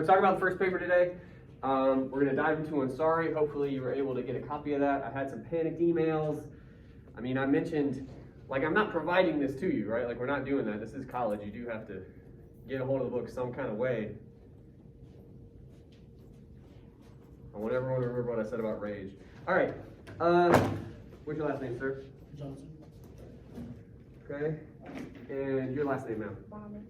we're going to talk about the first paper today. We're going to dive into Ansari. Hopefully you were able to get a copy of that. I had some panicked emails. I mean, I mentioned, like, I'm not providing this to you, right? Like, we're not doing that. This is college. You do have to get a hold of the book some kind of way. I want everyone to remember what I said about rage. All right. What's your last name, sir? Johnson. Okay. And your last name, ma'am? Mohammed.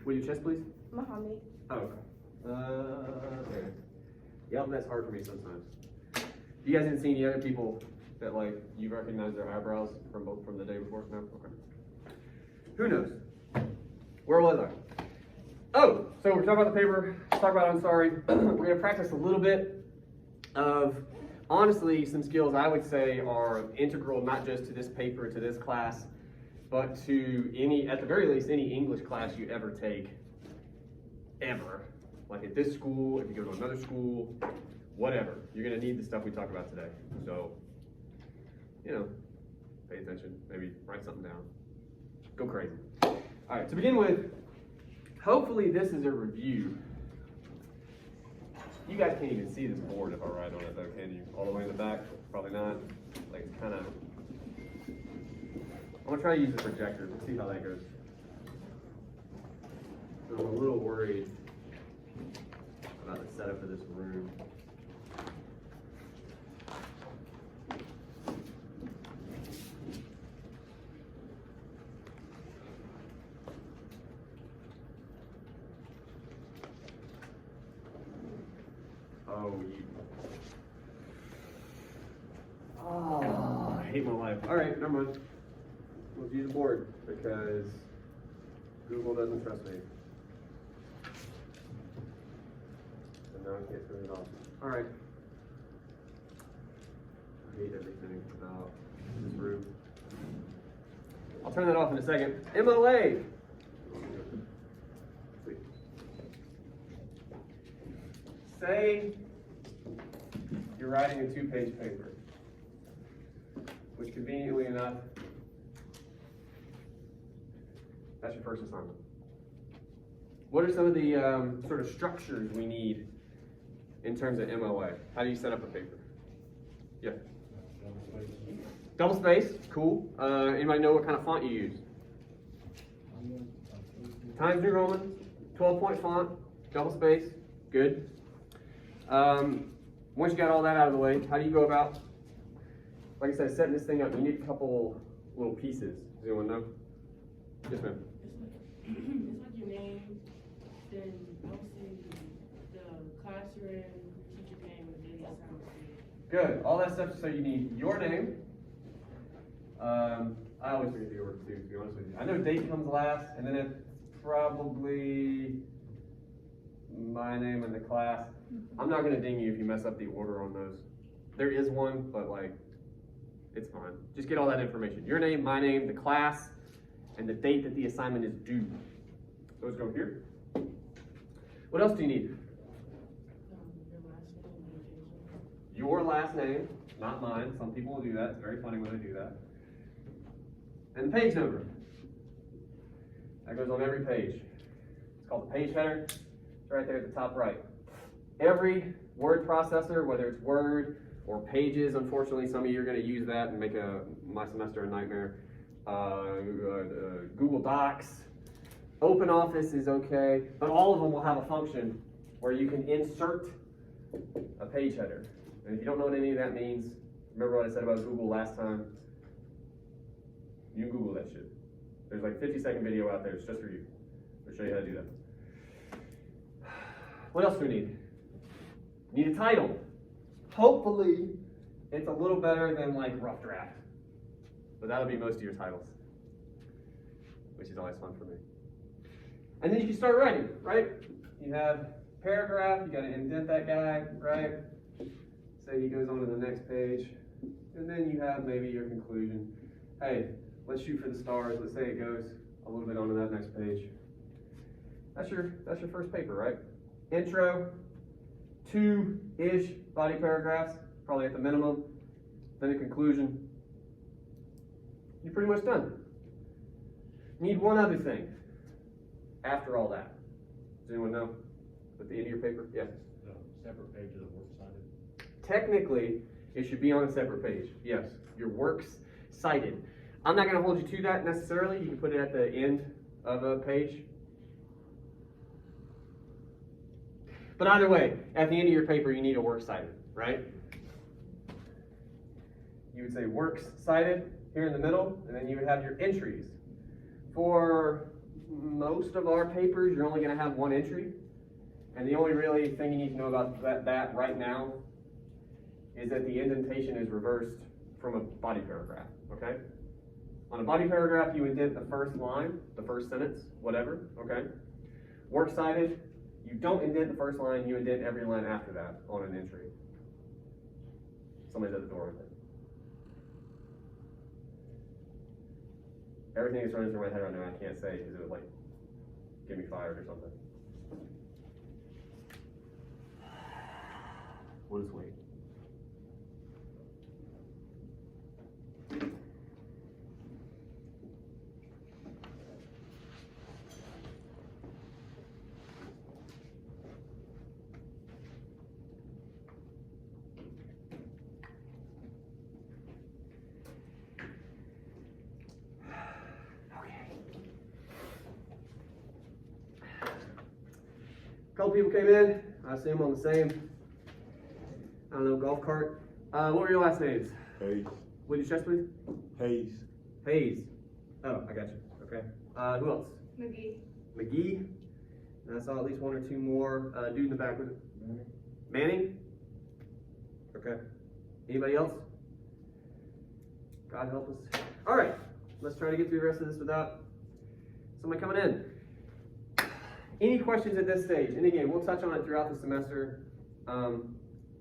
Will you chest, please? Mohammed. Oh, okay. There. Yep, that's hard for me sometimes. You guys didn't see any other people that, like, you recognize their eyebrows from the day before? No? Okay. Who knows? Where was I? Oh, so we're talking about the paper. Let's talk about Ansari. We're going to practice a little bit of, honestly, some skills I would say are integral not just to this paper, to this class, but to any, at the very least, any English class you ever take, ever. Like at this school, if you go to another school, whatever. You're going to need the stuff we talk about today. So, you know, pay attention. Maybe write something down. Go crazy. All right, to begin with, hopefully this is a review. You guys can't even see this board if I write on it, though, can you? All the way in the back? Probably not. Like, it's kind of... I'm going to try to use the projector. Let's see how that goes. I'm a little worried about the setup of this room. Oh, I hate my life. All right, never mind. Let's use the board because Google doesn't trust me. And now I can't turn it off. All right. I hate everything about this room. I'll turn that off in a second. MLA. Say you're writing a 2-page paper, which conveniently enough, that's your first assignment. What are some of the sort of structures we need in terms of MLA? How do you set up a paper? Yeah. Double space, cool. Anybody know what kind of font you use? Times New Roman, 12-point font, double space, good. Once you got all that out of the way, how do you go about, like I said, setting this thing up? You need a couple little pieces. Does anyone know? Yes, ma'am. It's like your name, then obviously the class you're in, teacher name, and daily assignment. Good. All that stuff. So you need your name. I always forget the order too, to be honest with you. I know date comes last, and then it's probably my name and the class. I'm not going to ding you if you mess up the order on those. There is one, but like, it's fine. Just get all that information. Your name, my name, the class, and the date that the assignment is due. Those go here. What else do you need? Your last name, Your last name, not mine. Some people will do that. It's very funny when they do that. And the page number. That goes on every page. It's called the page header. It's right there at the top right. Every word processor, whether it's Word or Pages, unfortunately some of you are going to use that and make my semester a nightmare. Google Docs, OpenOffice is okay, but all of them will have a function where you can insert a page header. And if you don't know what any of that means, remember what I said about Google last time? You can Google that shit. There's like a 50-second video out there, it's just for you. I'll show you how to do that. What else do we need? Need a title. Hopefully, it's a little better than like rough draft. But that'll be most of your titles, which is always fun for me. And then you can start writing, right? You have paragraph, you gotta indent that guy, right? Say he goes on to the next page. And then you have maybe your conclusion. Hey, let's shoot for the stars. Let's say it goes a little bit onto that next page. That's your first paper, right? Intro, 2-ish body paragraphs, probably at the minimum. Then a conclusion. You're pretty much done. Need one other thing after all that. Does anyone know? at the end of your paper? Yeah. No, separate page of the works cited. Technically, it should be on a separate page. Yes, your works cited. I'm not going to hold you to that necessarily. You can put it at the end of a page. But either way, at the end of your paper, you need a works cited, right? You would say works cited here in the middle, and then you would have your entries. For most of our papers, you're only going to have one entry. And the only really thing you need to know about that right now is that the indentation is reversed from a body paragraph, okay? On a body paragraph, you indent the first line, the first sentence, whatever, okay? Works cited, you don't indent the first line, you indent every line after that on an entry. Somebody's at the door with it. Everything is running through my head right now, I can't say because it would like get me fired or something. We'll just wait. A couple people came in, I assume on the same, I don't know, golf cart. What were your last names? Hayes. What did you chest, please? Hayes. Hayes. Oh, I got you. Okay. Who else? McGee. McGee. And I saw at least one or two more. Dude in the back with it. Manning. Okay. Anybody else? God help us. All right. Let's try to get through the rest of this without somebody coming in. Any questions at this stage? And again, we'll touch on it throughout the semester.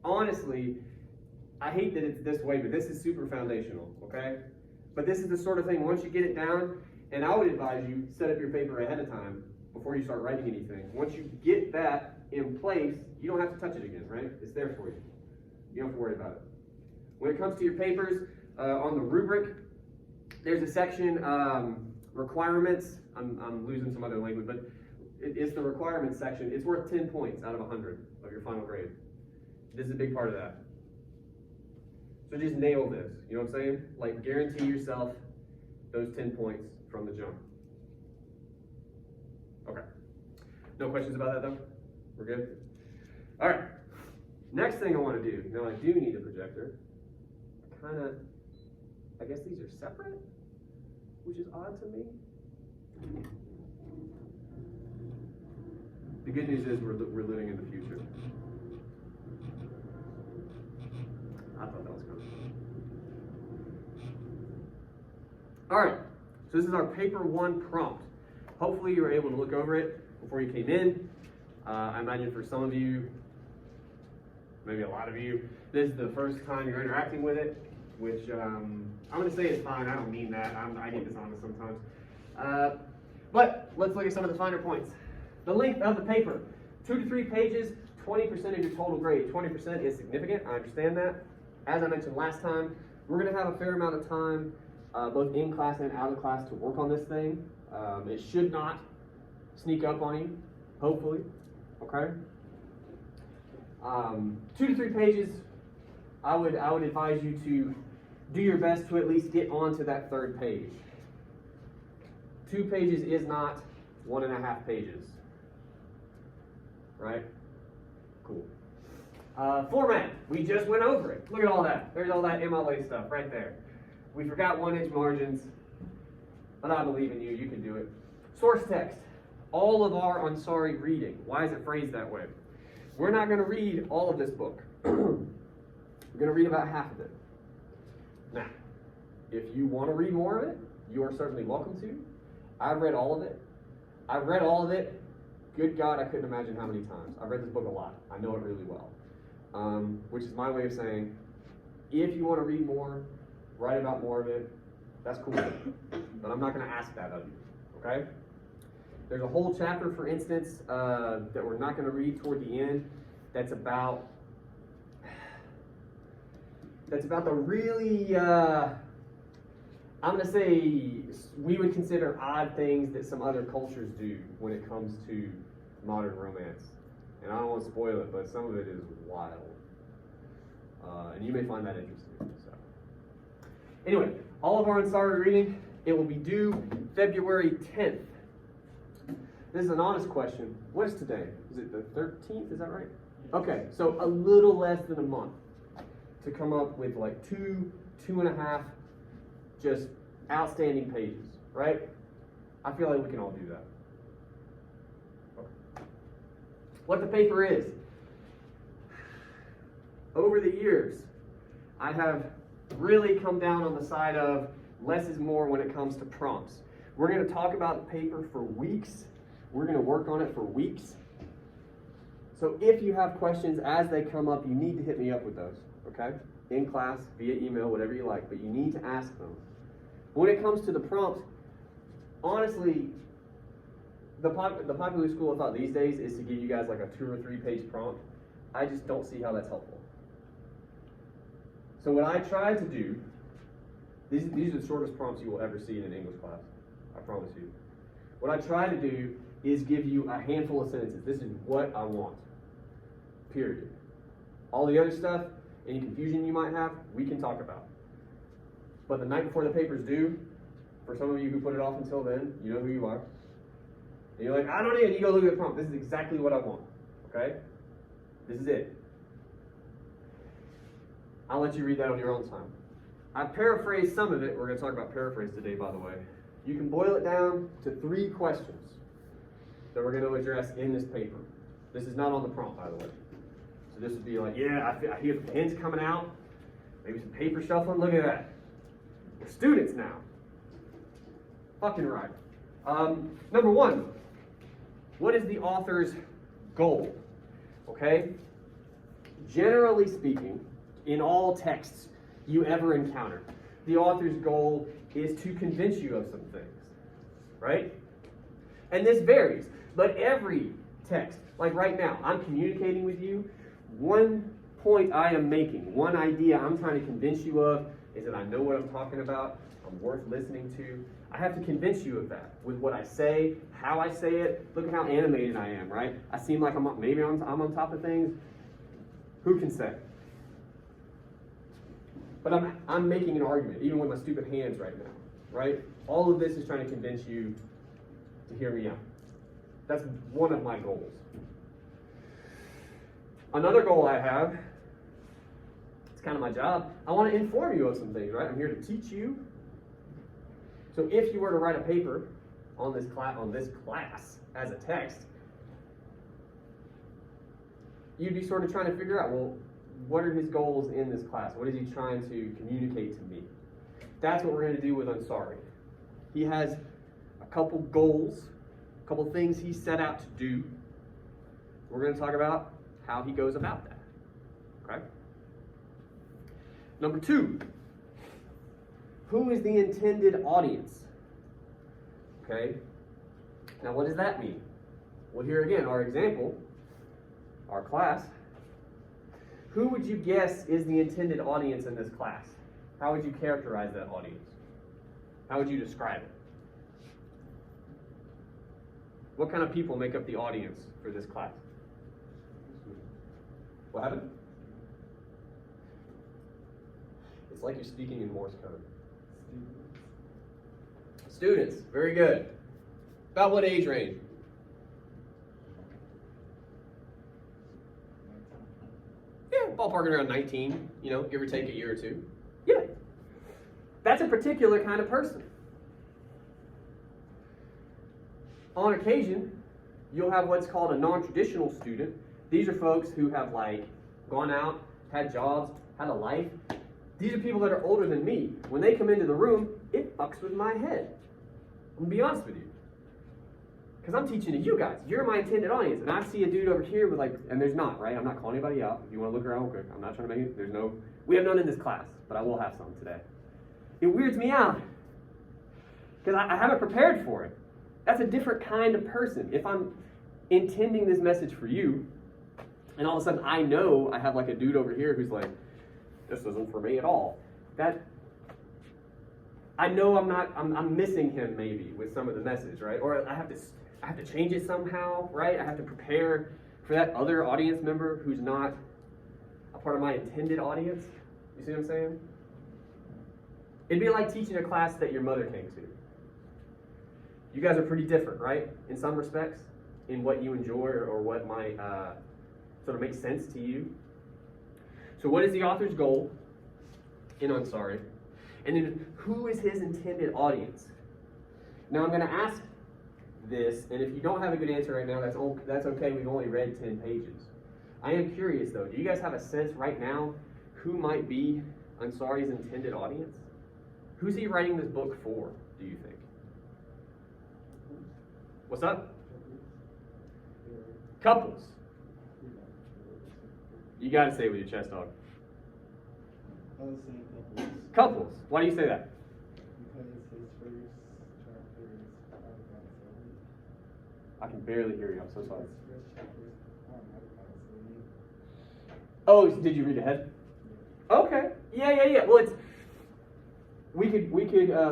Honestly, I hate that it's this way, but this is super foundational, okay? But this is the sort of thing, once you get it down, and I would advise you set up your paper ahead of time before you start writing anything. Once you get that in place, you don't have to touch it again, right? It's there for you. You don't have to worry about it. When it comes to your papers, on the rubric, there's a section, requirements. I'm losing some other language, but it's the requirements section. It's worth 10 points out of 100 of your final grade. This is a big part of that. So just nail this, you know what I'm saying? Like guarantee yourself those 10 points from the jump. Okay. No questions about that though? We're good? All right. Next thing I want to do, now I do need a projector. I guess these are separate, which is odd to me. The good news is we're living in the future. I thought that was kind of fun. All right, so this is our paper 1 prompt. Hopefully you were able to look over it before you came in. I imagine for some of you, maybe a lot of you, this is the first time you're interacting with it, which I'm going to say is fine. I don't mean that. I get dishonest sometimes. But let's look at some of the finer points. The length of the paper, 2 to 3 pages, 20% of your total grade. 20% is significant, I understand that. As I mentioned last time, we're going to have a fair amount of time, both in class and out of class, to work on this thing. It should not sneak up on you, hopefully, okay? 2 to 3 pages, I would advise you to do your best to at least get onto that 3rd page. 2 pages is not 1.5 pages. Right? Cool. Format. We just went over it. Look at all that. There's all that MLA stuff right there. We forgot 1-inch margins, but I believe in you. You can do it. Source text. All of our Ansari reading. Why is it phrased that way? We're not going to read all of this book. We're going to read about half of it. Now, if you want to read more of it, you are certainly welcome to. I've read all of it. I've read all of it. Good God, I couldn't imagine how many times. I've read this book a lot. I know it really well. Which is my way of saying, if you want to read more, write about more of it, that's cool. But I'm not going to ask that of you, okay? There's a whole chapter, for instance, that we're not going to read toward the end, that's about the really, I'm going to say, we would consider odd things that some other cultures do when it comes to modern romance. And I don't want to spoil it, but some of it is wild. And you may find that interesting. So, anyway, all of our Ansari reading, it will be due February 10th. This is an honest question. What is today? Is it the 13th? Is that right? Okay, so a little less than a month to come up with like 2.5 just outstanding pages, right? I feel like we can all do that. Okay. What the paper is. Over the years, I have really come down on the side of less is more when it comes to prompts. We're going to talk about the paper for weeks. We're going to work on it for weeks. So if you have questions as they come up, you need to hit me up with those, okay? In class, via email, whatever you like, but you need to ask them. When it comes to the prompts, honestly, the popular school of thought these days is to give you guys like a 2 or 3 page prompt. I just don't see how that's helpful. So what I try to do, these are the shortest prompts you will ever see in an English class, I promise you. What I try to do is give you a handful of sentences. This is what I want, period. All the other stuff, any confusion you might have, we can talk about. But the night before the paper's due, for some of you who put it off until then, you know who you are. And you're like, I don't need it. You go look at the prompt. This is exactly what I want, okay? This is it. I'll let you read that on your own time. I paraphrased some of it. We're going to talk about paraphrase today, by the way. You can boil it down to 3 questions that we're going to address in this paper. This is not on the prompt, by the way. So this would be like, yeah, I hear the pens coming out. Maybe some paper shuffling. Look at that. We're students now. Fucking right. Number 1, what is the author's goal? Okay? Generally speaking, in all texts you ever encounter, the author's goal is to convince you of some things, right? And this varies, but every text, like right now, I'm communicating with you. One point I am making, one idea I'm trying to convince you of is that I know what I'm talking about, I'm worth listening to. I have to convince you of that with what I say, how I say it. Look at how animated I am, right? I seem like I'm on top of things. Who can say? But I'm making an argument, even with my stupid hands right now, right? All of this is trying to convince you to hear me out. That's one of my goals. Another goal I have, it's kind of my job, I want to inform you of some things, right? I'm here to teach you. So if you were to write a paper on this class as a text, you'd be sort of trying to figure out, well, what are his goals in this class? What is he trying to communicate to me? That's what we're going to do with Ansari. He has a couple goals, a couple things he set out to do. We're going to talk about how he goes about that. Okay? Number 2, who is the intended audience? Okay? Now, what does that mean? Well, here again, our example, our class. Who would you guess is the intended audience in this class? How would you characterize that audience? How would you describe it? What kind of people make up the audience for this class? What happened? It's like you're speaking in Morse code. Students, very good. About what age range? Yeah, ballparking around 19, give or take a year or 2. Yeah. That's a particular kind of person. On occasion, you'll have what's called a non-traditional student. These are folks who have gone out, had jobs, had a life. These are people that are older than me. When they come into the room, it fucks with my head. I'm gonna be honest with you. Because I'm teaching to you guys. You're my intended audience. And I see a dude over here with and there's not, right? I'm not calling anybody out. If you want to look around quick, I'm not trying to make it. We have none in this class, but I will have some today. It weirds me out. Because I haven't prepared for it. That's a different kind of person. If I'm intending this message for you, and all of a sudden I know I have a dude over here who's this isn't for me at all. I know I'm missing him maybe with some of the message, right? Or I have to change it somehow, right? I have to prepare for that other audience member who's not a part of my intended audience. You see what I'm saying? It'd be like teaching a class that your mother came to. You guys are pretty different, right? In some respects, in what you enjoy or what might sort of make sense to you. So what is the author's goal in Unsari? And then who is his intended audience? Now I'm going to ask this, and if you don't have a good answer right now, that's okay. We've only read 10 pages. I am curious though, do you guys have a sense right now who might be Unsari's intended audience? Who's he writing this book for, do you think? What's up? Couples. You gotta say it with your chest, dog. I was saying couples. Couples. Why do you say that? Because it's his first chapter is about family. I can barely hear you. I'm so sorry. His first chapter is about family. Oh, did you read ahead? Okay. Yeah. Well, we could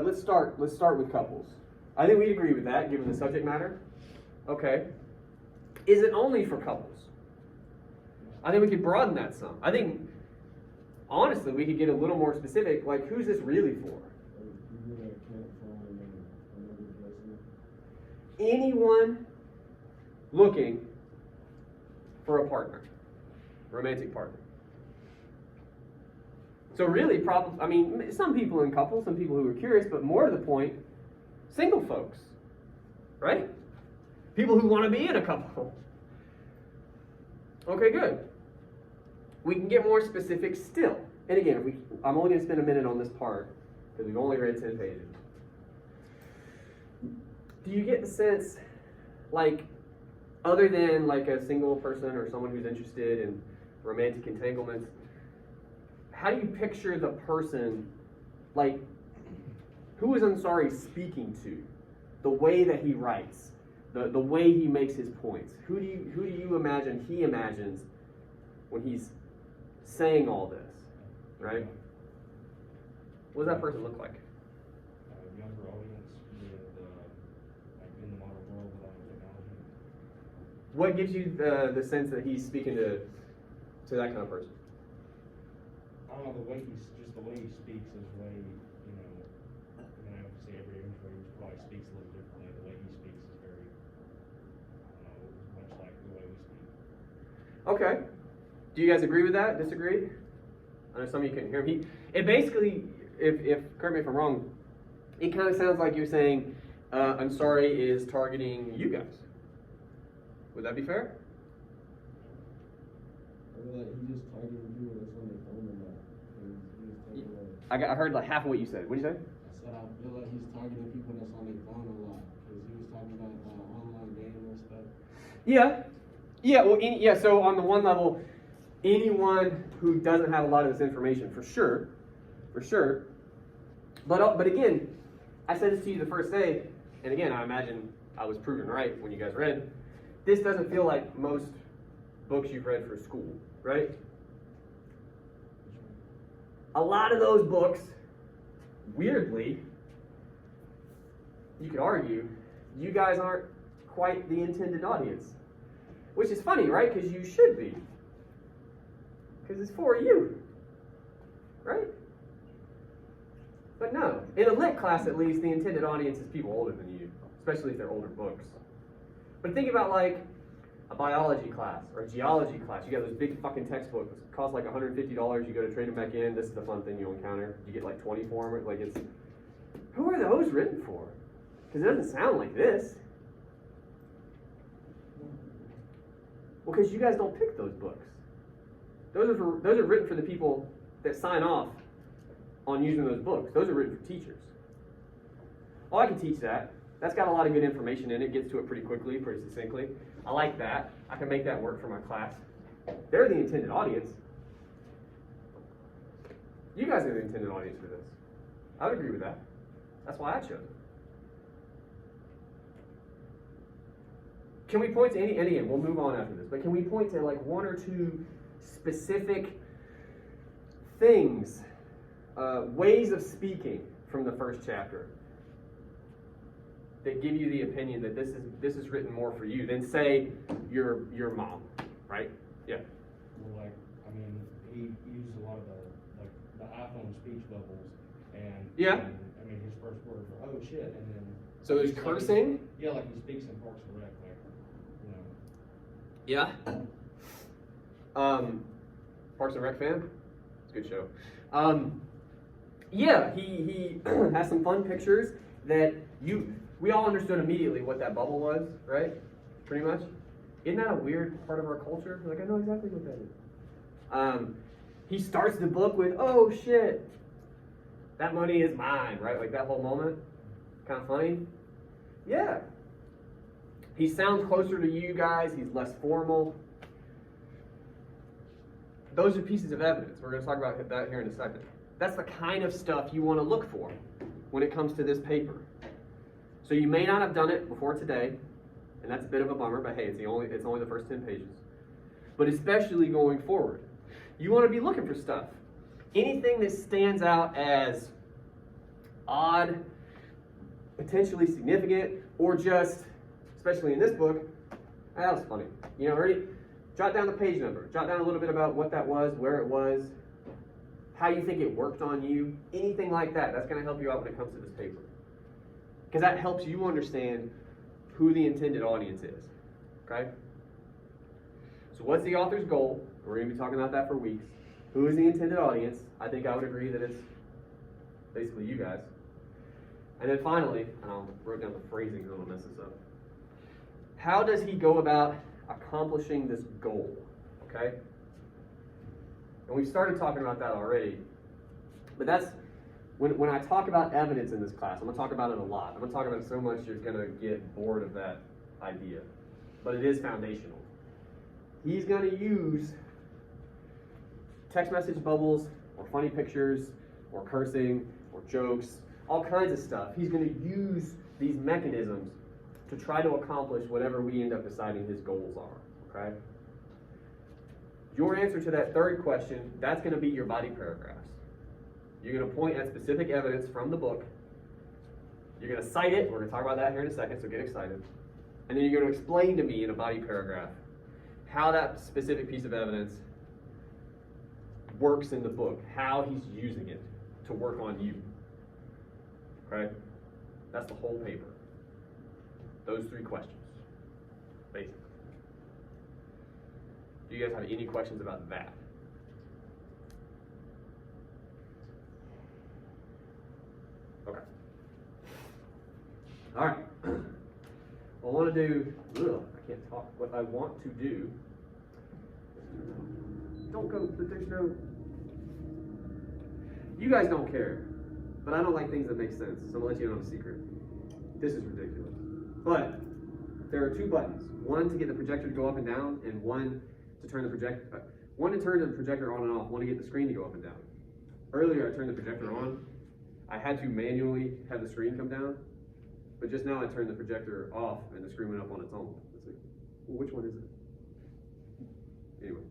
let's start with couples. I think we'd agree with that, given the subject matter. Okay. Is it only for couples? I think we could broaden that some. I think, honestly, we could get a little more specific. Like, who's this really for? Anyone looking for a partner, romantic partner. So really, some people in couples, some people who are curious, but more to the point, single folks, right? People who want to be in a couple. Okay, good. We can get more specific still. And again, I'm only going to spend a minute on this part because we've only read 10 pages. Do you get the sense, like, other than like a single person or someone who's interested in romantic entanglements, how do you picture the person, like, who is Ansari speaking to? The way that he writes, the way he makes his points. Who do you imagine he imagines when he's saying all this, right? What does that person look like? Younger audience with, like in the modern world without technology. What gives you the sense that he's speaking to that kind of person? I don't know, the way he speaks is way, you know, I have to say every intro probably speaks a little differently. The way he speaks is very, I don't know, much like the way we speak. Okay. Do you guys agree with that? Disagree? I know some of you couldn't hear him. It basically, if correct me if I'm wrong, it kind of sounds like you're saying Ansari is targeting you guys. Would that be fair? I feel like he just targeted you when it's on the phone or not. He was taking I heard like half of what you said. What did you say? I said I feel like he's targeting people that's on their phone a lot because he was talking about online games and stuff. Yeah. Well, so on the one level, anyone who doesn't have a lot of this information, for sure. But again, I said this to you the first day, and again, I imagine I was proven right when you guys read. This doesn't feel like most books you've read for school, right? A lot of those books, weirdly, you could argue, you guys aren't quite the intended audience. Which is funny, right? Because you should be. Because it's for you. Right? But no. In a lit class, at least, the intended audience is people older than you. Especially if they're older books. But think about like a biology class or a geology class. You got those big fucking textbooks. It costs like $150. You go to trade them back in. This is the fun thing you'll encounter. You get like 20 for them. Like it's... Who are those written for? Because it doesn't sound like this. Well, because you guys don't pick those books. Those are written for the people that sign off on using those books. Those are written for teachers. Oh, I can teach that. That's got a lot of good information in it. Gets to it pretty quickly, pretty succinctly. I like that. I can make that work for my class. They're the intended audience. You guys are the intended audience for this. I would agree with that. That's why I chose it. Can we point to any, and again, we'll move on after this, but can we point to like one or two specific things, ways of speaking from the first chapter that give you the opinion that this is written more for you than, say, your mom right? Yeah. Well, like, I mean, he uses a lot of the iPhone speech bubbles, and Yeah. and, I mean, his first words are, "Oh shit," and then. So there's like, cursing. Yeah, like he speaks in Parks and Rec, like, you know. Yeah. Parks and Rec fan. It's a good show. Yeah, he has some fun pictures that we all understood immediately what that bubble was, right? Pretty much. Isn't that a weird part of our culture? Like, I know exactly what that is. He starts the book with, "Oh shit, that money is mine," right? Like that whole moment. Kind of funny. Yeah. He sounds closer to you guys. He's less formal. Those are pieces of evidence. We're going to talk about that here in a second. That's the kind of stuff you want to look for when it comes to this paper. So you may not have done it before today, and that's a bit of a bummer, but hey, it's only the first 10 pages. But especially going forward, you want to be looking for stuff. Anything that stands out as odd, potentially significant, or just, especially in this book, that was funny. You know, already jot down the page number, jot down a little bit about what that was, where it was, how you think it worked on you, anything like that. That's going to help you out when it comes to this paper. Because that helps you understand who the intended audience is. Okay? So what's the author's goal? We're going to be talking about that for weeks. Who is the intended audience? I think I would agree that it's basically you guys. And then finally, and I wrote down the phrasing because I'm going to mess this up. How does he go about accomplishing this goal? Okay? And we've started talking about that already. But that's, when I talk about evidence in this class, I'm going to talk about it a lot. I'm going to talk about it so much you're going to get bored of that idea. But it is foundational. He's going to use text message bubbles, or funny pictures, or cursing, or jokes, all kinds of stuff. He's going to use these mechanisms to try to accomplish whatever we end up deciding his goals are, okay? Your answer to that third question, that's going to be your body paragraphs. You're going to point at specific evidence from the book. You're going to cite it. We're going to talk about that here in a second, so get excited. And then you're going to explain to me in a body paragraph how that specific piece of evidence works in the book, how he's using it to work on you. Okay? That's the whole paper. Those three questions, basically. Do you guys have any questions about that? Okay. All right. Well, I want to do, I can't talk. What I want to do, don't go, no. You guys don't care, but I don't like things that make sense, so I'm going to let you know a secret. This is ridiculous. But there are two buttons. One to get the projector to go up and down, and one to turn the projector on and off, one to get the screen to go up and down. Earlier I turned the projector on. I had to manually have the screen come down, but just now I turned the projector off and the screen went up on its own. It's like, well, which one is it? Anyway.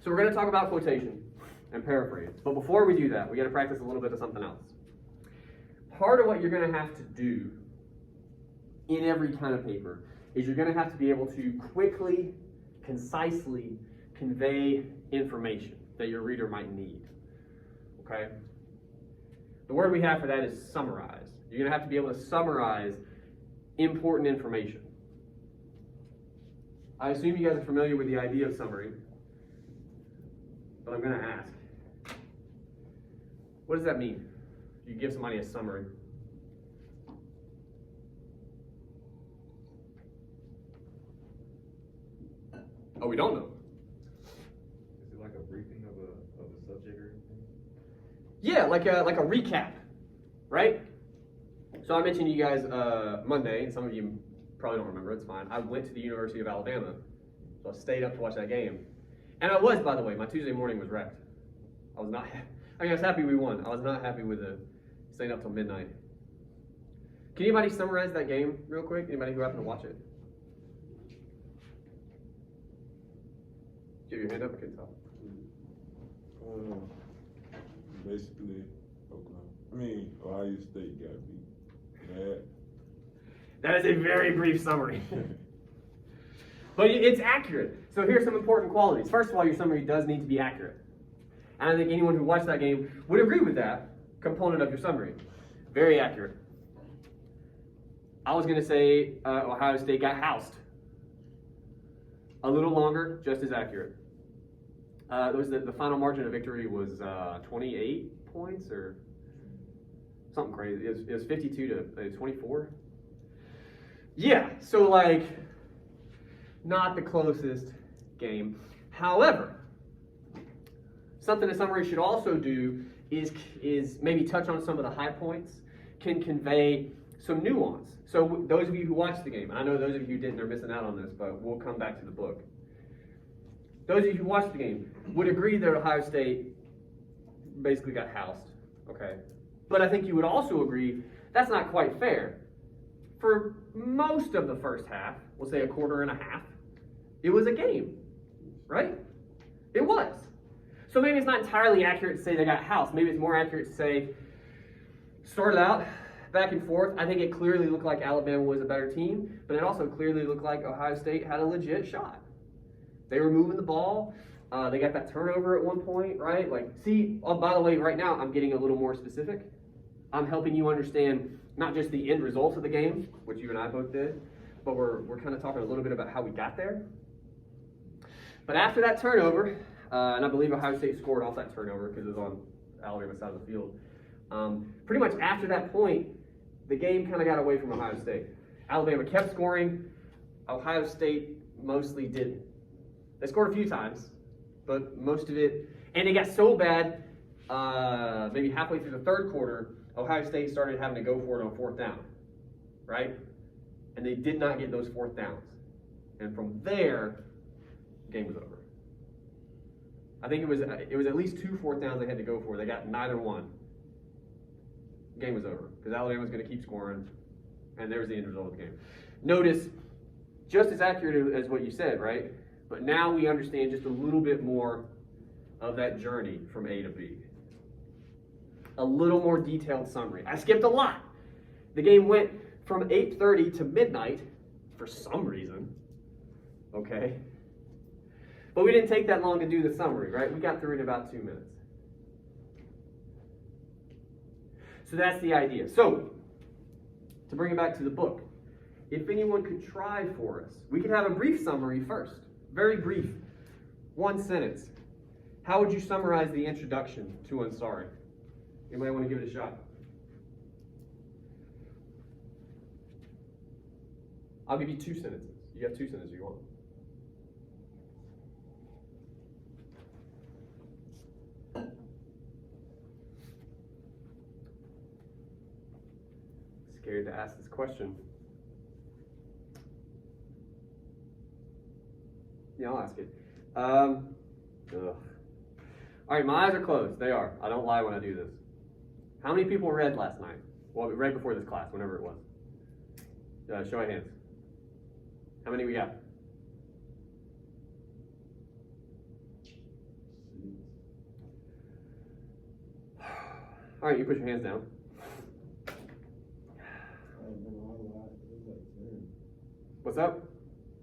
So we're going to talk about quotation and paraphrase. But before we do that, we got to practice a little bit of something else. Part of what you're going to have to do in every kind of paper is you're going to have to be able to quickly, concisely convey information that your reader might need. Okay? The word we have for that is summarize. You're going to have to be able to summarize important information. I assume you guys are familiar with the idea of summary, but I'm going to ask, what does that mean? You give somebody a summary. Oh, we don't know. Is it like a briefing of a subject or anything? Yeah, like a recap, right? So I mentioned to you guys Monday, and some of you probably don't remember, it's fine. I went to the University of Alabama, so I stayed up to watch that game. And I was, by the way, my Tuesday morning was wrecked. I was not I was happy we won. I was not happy with staying up till midnight. Can anybody summarize that game real quick? Anybody who happened to watch it? Give your hand up, I can tell. Basically, Ohio State got beat bad. That is a very brief summary. But it's accurate. So here's some important qualities. First of all, your summary does need to be accurate. And I think anyone who watched that game would agree with that component of your summary. Very accurate. I was going to say Ohio State got housed. A little longer, just as accurate. It was the final margin of victory was 28 points or something crazy. It was 52 to 24. Yeah, so like not the closest game. However, something a summary should also do is maybe touch on some of the high points, can convey some nuance. So those of you who watched the game, I know those of you who didn't are missing out on this, but we'll come back to the book. Those of you who watched the game would agree that Ohio State basically got housed, okay? But I think you would also agree that's not quite fair. For most of the first half, we'll say a quarter and a half, it was a game, right? It was. So maybe it's not entirely accurate to say they got housed. Maybe it's more accurate to say, started out back and forth. I think it clearly looked like Alabama was a better team, but it also clearly looked like Ohio State had a legit shot. They were moving the ball. They got that turnover at one point, right? Like, see, oh, by the way, right now I'm getting a little more specific. I'm helping you understand not just the end result of the game, which you and I both did, but we're kind of talking a little bit about how we got there. But after that turnover, and I believe Ohio State scored off that turnover because it was on Alabama's side of the field. Pretty much after that point, the game kind of got away from Ohio State. Alabama kept scoring. Ohio State mostly didn't. They scored a few times, but most of it, and it got so bad, maybe halfway through the third quarter, Ohio State started having to go for it on fourth down, right? And they did not get those fourth downs. And from there, the game was over. I think it was at least 2 fourth downs they had to go for. They got neither one. The game was over because Alabama was going to keep scoring, and there was the end result of the game. Notice, just as accurate as what you said, right? But now we understand just a little bit more of that journey from A to B. A little more detailed summary. I skipped a lot. The game went from 8:30 to midnight for some reason. Okay? But we didn't take that long to do the summary, right? We got through it in about 2 minutes. So that's the idea. So, to bring it back to the book, if anyone could try for us, we could have a brief summary first. Very brief. 1 sentence. How would you summarize the introduction to Ansari? Anybody want to give it a shot? I'll give you 2 sentences. You have 2 sentences if you want. Scared to ask this question. Yeah, I'll ask it. All right, my eyes are closed. They are. I don't lie when I do this. How many people read last night? Well, right before this class, whenever it was. Show of hands. How many we got? All right, you put your hands down. What's up?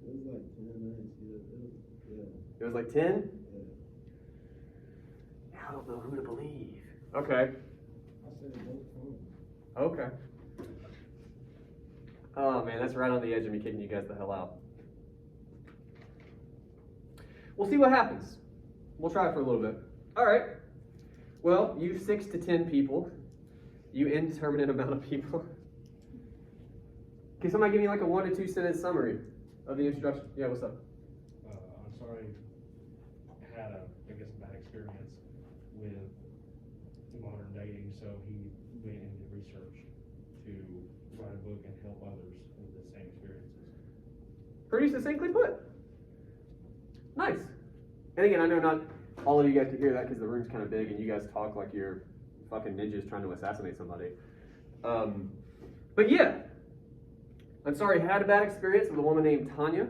It was like 10. It was like 10? Yeah. I don't know who to believe. Okay. I said both phones. Okay. Oh man, that's right on the edge of me kicking you guys the hell out. We'll see what happens. We'll try it for a little bit. All right. Well, you 6 to 10 people, you indeterminate amount of people. Can somebody give me like a 1 to 2 sentence summary of the introduction? Yeah, what's up? I'm sorry, I had a bad experience with modern dating, so he went and did research to write a book and help others with the same experiences. Pretty succinctly put. Nice. And again, I know not all of you guys can hear that because the room's kind of big and you guys talk like you're fucking ninjas trying to assassinate somebody. But yeah. I'm sorry, had a bad experience with a woman named Tanya,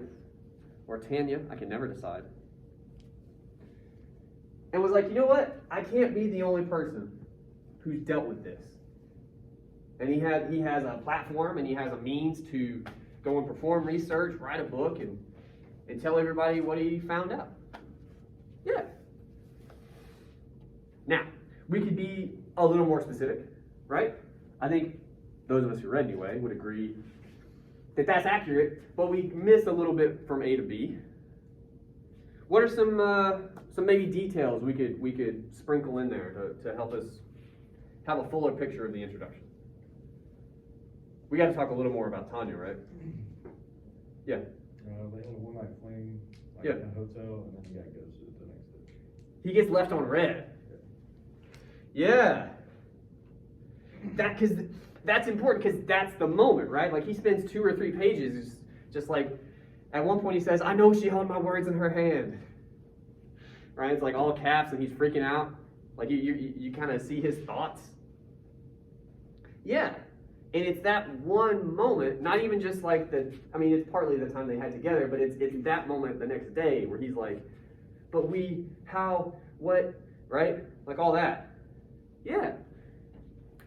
or Tanya, I can never decide. And was like, you know what? I can't be the only person who's dealt with this. And he has a platform and he has a means to go and perform research, write a book, and and tell everybody what he found out. Yeah. Now, we could be a little more specific, right? I think those of us who read anyway would agree that that's accurate, but we miss a little bit from A to B. What are some maybe details we could sprinkle in there to help us have a fuller picture of the introduction? We got to talk a little more about Tanya, right? Yeah. They had a one-night fling, like Yeah. in a hotel, and then the guy goes to the next day. He gets left on red. Yeah. That's important because that's the moment, right? Like he spends 2 or 3 pages just like, at one point he says, I know she held my words in her hand. Right? It's like all caps and he's freaking out. Like you kind of see his thoughts. Yeah. And it's that one moment, not even just like it's partly the time they had together, but it's that moment the next day where he's like, but how, what, right? Like all that. Yeah.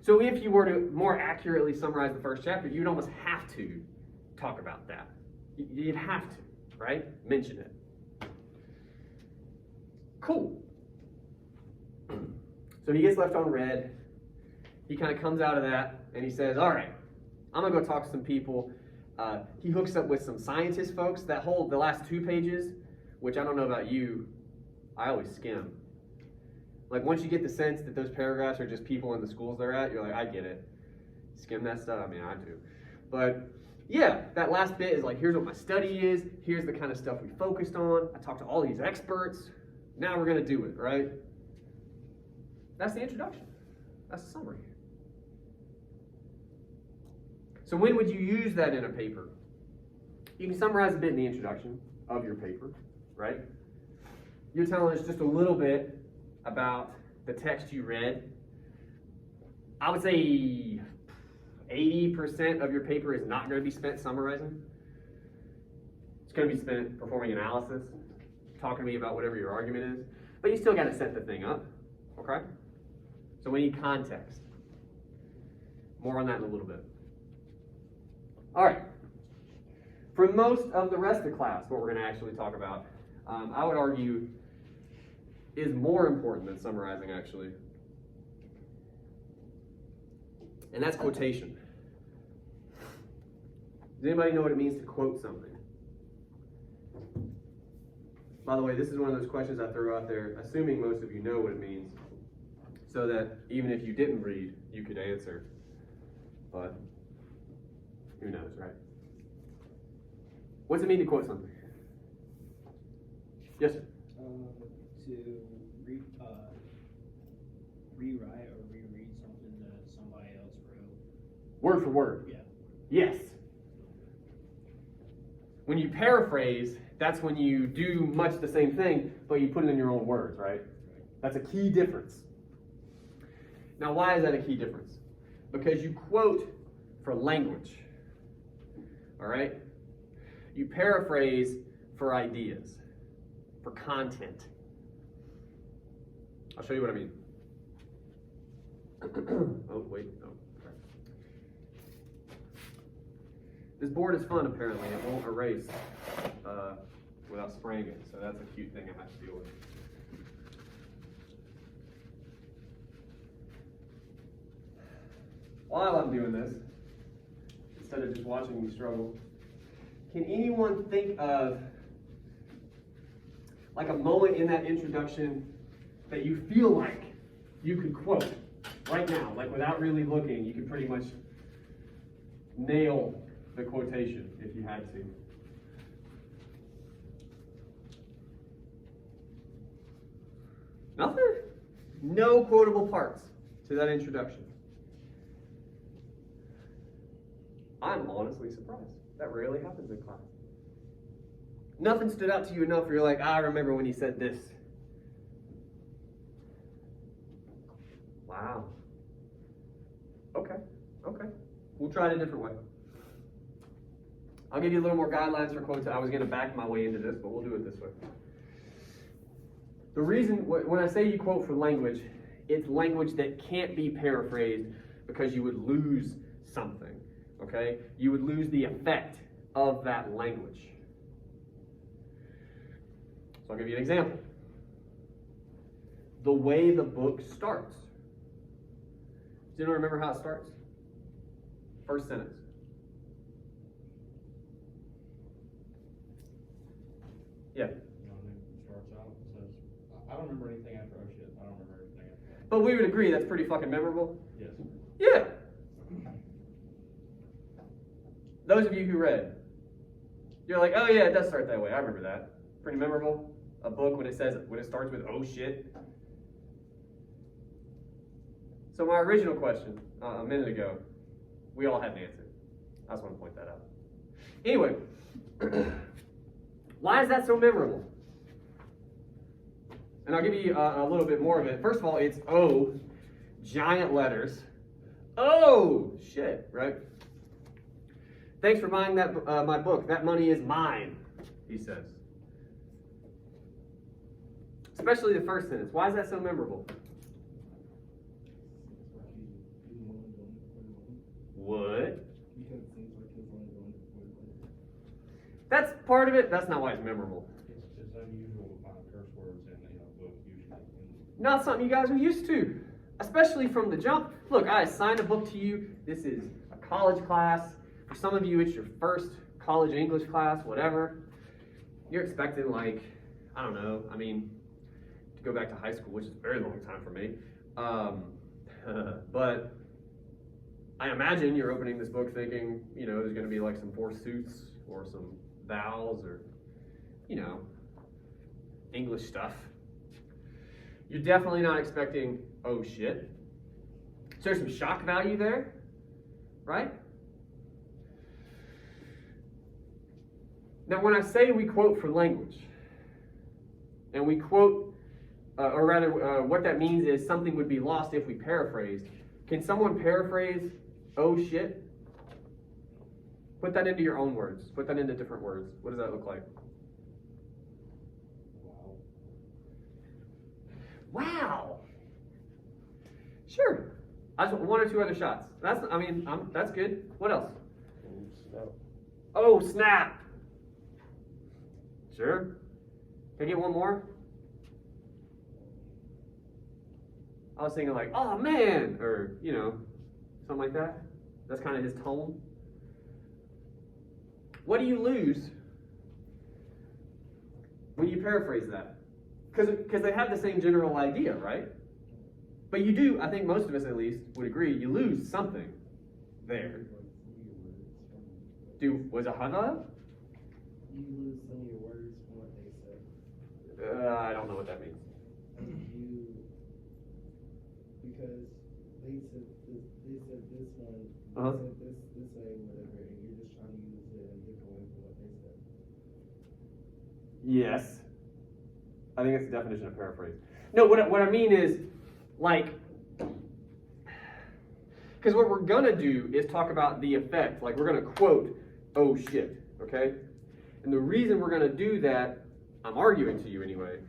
So if you were to more accurately summarize the first chapter, you'd almost have to talk about that. You'd have to, right? Mention it. Cool. So he gets left on red. He kind of comes out of that and he says, all right, I'm going to go talk to some people. He hooks up with some scientist folks. The last 2 pages, which I don't know about you, I always skim. Like once you get the sense that those paragraphs are just people in the schools they're at, you're like, I get it. Skim that stuff. I mean, I do. But yeah, that last bit is like, here's what my study is. Here's the kind of stuff we focused on. I talked to all these experts. Now we're going to do it, right? That's the introduction. That's the summary. So when would you use that in a paper? You can summarize a bit in the introduction of your paper, right? You're telling us just a little bit about the text you read. I would say 80% of your paper is not going to be spent summarizing. It's going to be spent performing analysis, talking to me about whatever your argument is, but you still got to set the thing up, okay? So we need context. More on that in a little bit. All right. For most of the rest of the class, what we're going to actually talk about, I would argue, is more important than summarizing, actually. And that's quotation. Does anybody know what it means to quote something? By the way, this is one of those questions I throw out there, assuming most of you know what it means, so that even if you didn't read, you could answer. But who knows, right? What's it mean to quote something? Yes, sir? To rewrite or reread something that somebody else wrote. Word for word. Yeah. Yes. When you paraphrase, that's when you do much the same thing, but you put it in your own words, right? That's a key difference. Now, why is that a key difference? Because you quote for language, all right? You paraphrase for ideas, for content. I'll show you what I mean. Oh, wait, no. This board is fun, apparently. It won't erase without spraying it, so that's a cute thing I have to deal with. While I'm doing this, instead of just watching me struggle, can anyone think of like a moment in that introduction that you feel like you could quote right now, like without really looking, you could pretty much nail the quotation if you had to? Nothing? No quotable parts to that introduction. I'm honestly surprised. That rarely happens in class. Nothing stood out to you enough where you're like, I remember when he said this. Wow. Okay. We'll try it a different way. I'll give you a little more guidelines for quotes. I was going to back my way into this, but we'll do it this way. The reason, when I say you quote for language, it's language that can't be paraphrased because you would lose something, okay? You would lose the effect of that language. So I'll give you an example. The way the book starts. Does anyone remember how it starts? First sentence. Yeah. You know, and it starts out, and says, I don't remember anything after oh shit, I don't remember anything after that. But we would agree that's pretty fucking memorable. Yes. Yeah. Those of you who read, you're like, oh yeah, it does start that way. I remember that. Pretty memorable. A book when it starts with oh shit. So my original question a minute ago, we all had an answer. I just want to point that out. Anyway, why is that so memorable? And I'll give you a little bit more of it. First of all, it's O, giant letters. Oh shit, right? Thanks for buying that my book. That money is mine, he says. Especially the first sentence. Why is that so memorable? What? Because it seems like it's only going to That's part of it. That's not why it's memorable. It's unusual to find curse words in a book usually. Not something you guys are used to, especially from the jump. Look, I assigned a book to you. This is a college class. For some of you, it's your first college English class, whatever. You're expecting, like, I don't know, I mean, to go back to high school, which is a very long time for me. But I imagine you're opening this book thinking, you know, there's going to be like some four suits or some vowels or, you know, English stuff. You're definitely not expecting, oh shit. So there's some shock value there, right? Now, when I say we quote for language, and we quote, or rather, what that means is something would be lost if we paraphrased. Can someone paraphrase, oh shit? Put that into your own words. Put that into different words. What does that look like? Wow. Wow. Sure. I just want one or two other shots. That's good. What else? Oh, snap. Sure. Can I get one more? I was thinking like, oh man, or, you know, something like that. That's kind of his tone. What do you lose when you paraphrase that? Because they have the same general idea, right? But you do, I think most of us at least would agree, you lose something there. Was it Hana? You lose some of your words from what they said. I don't know what that means. Because they said this one, Uh-huh. they said this way, whatever, and you're just trying to use it in a different way from what they said. Yes. I think that's the definition of paraphrase. No, what I mean is, like, because what we're going to do is talk about the effect. Like, we're going to quote, oh shit, okay? And the reason we're going to do that, I'm arguing to you anyway,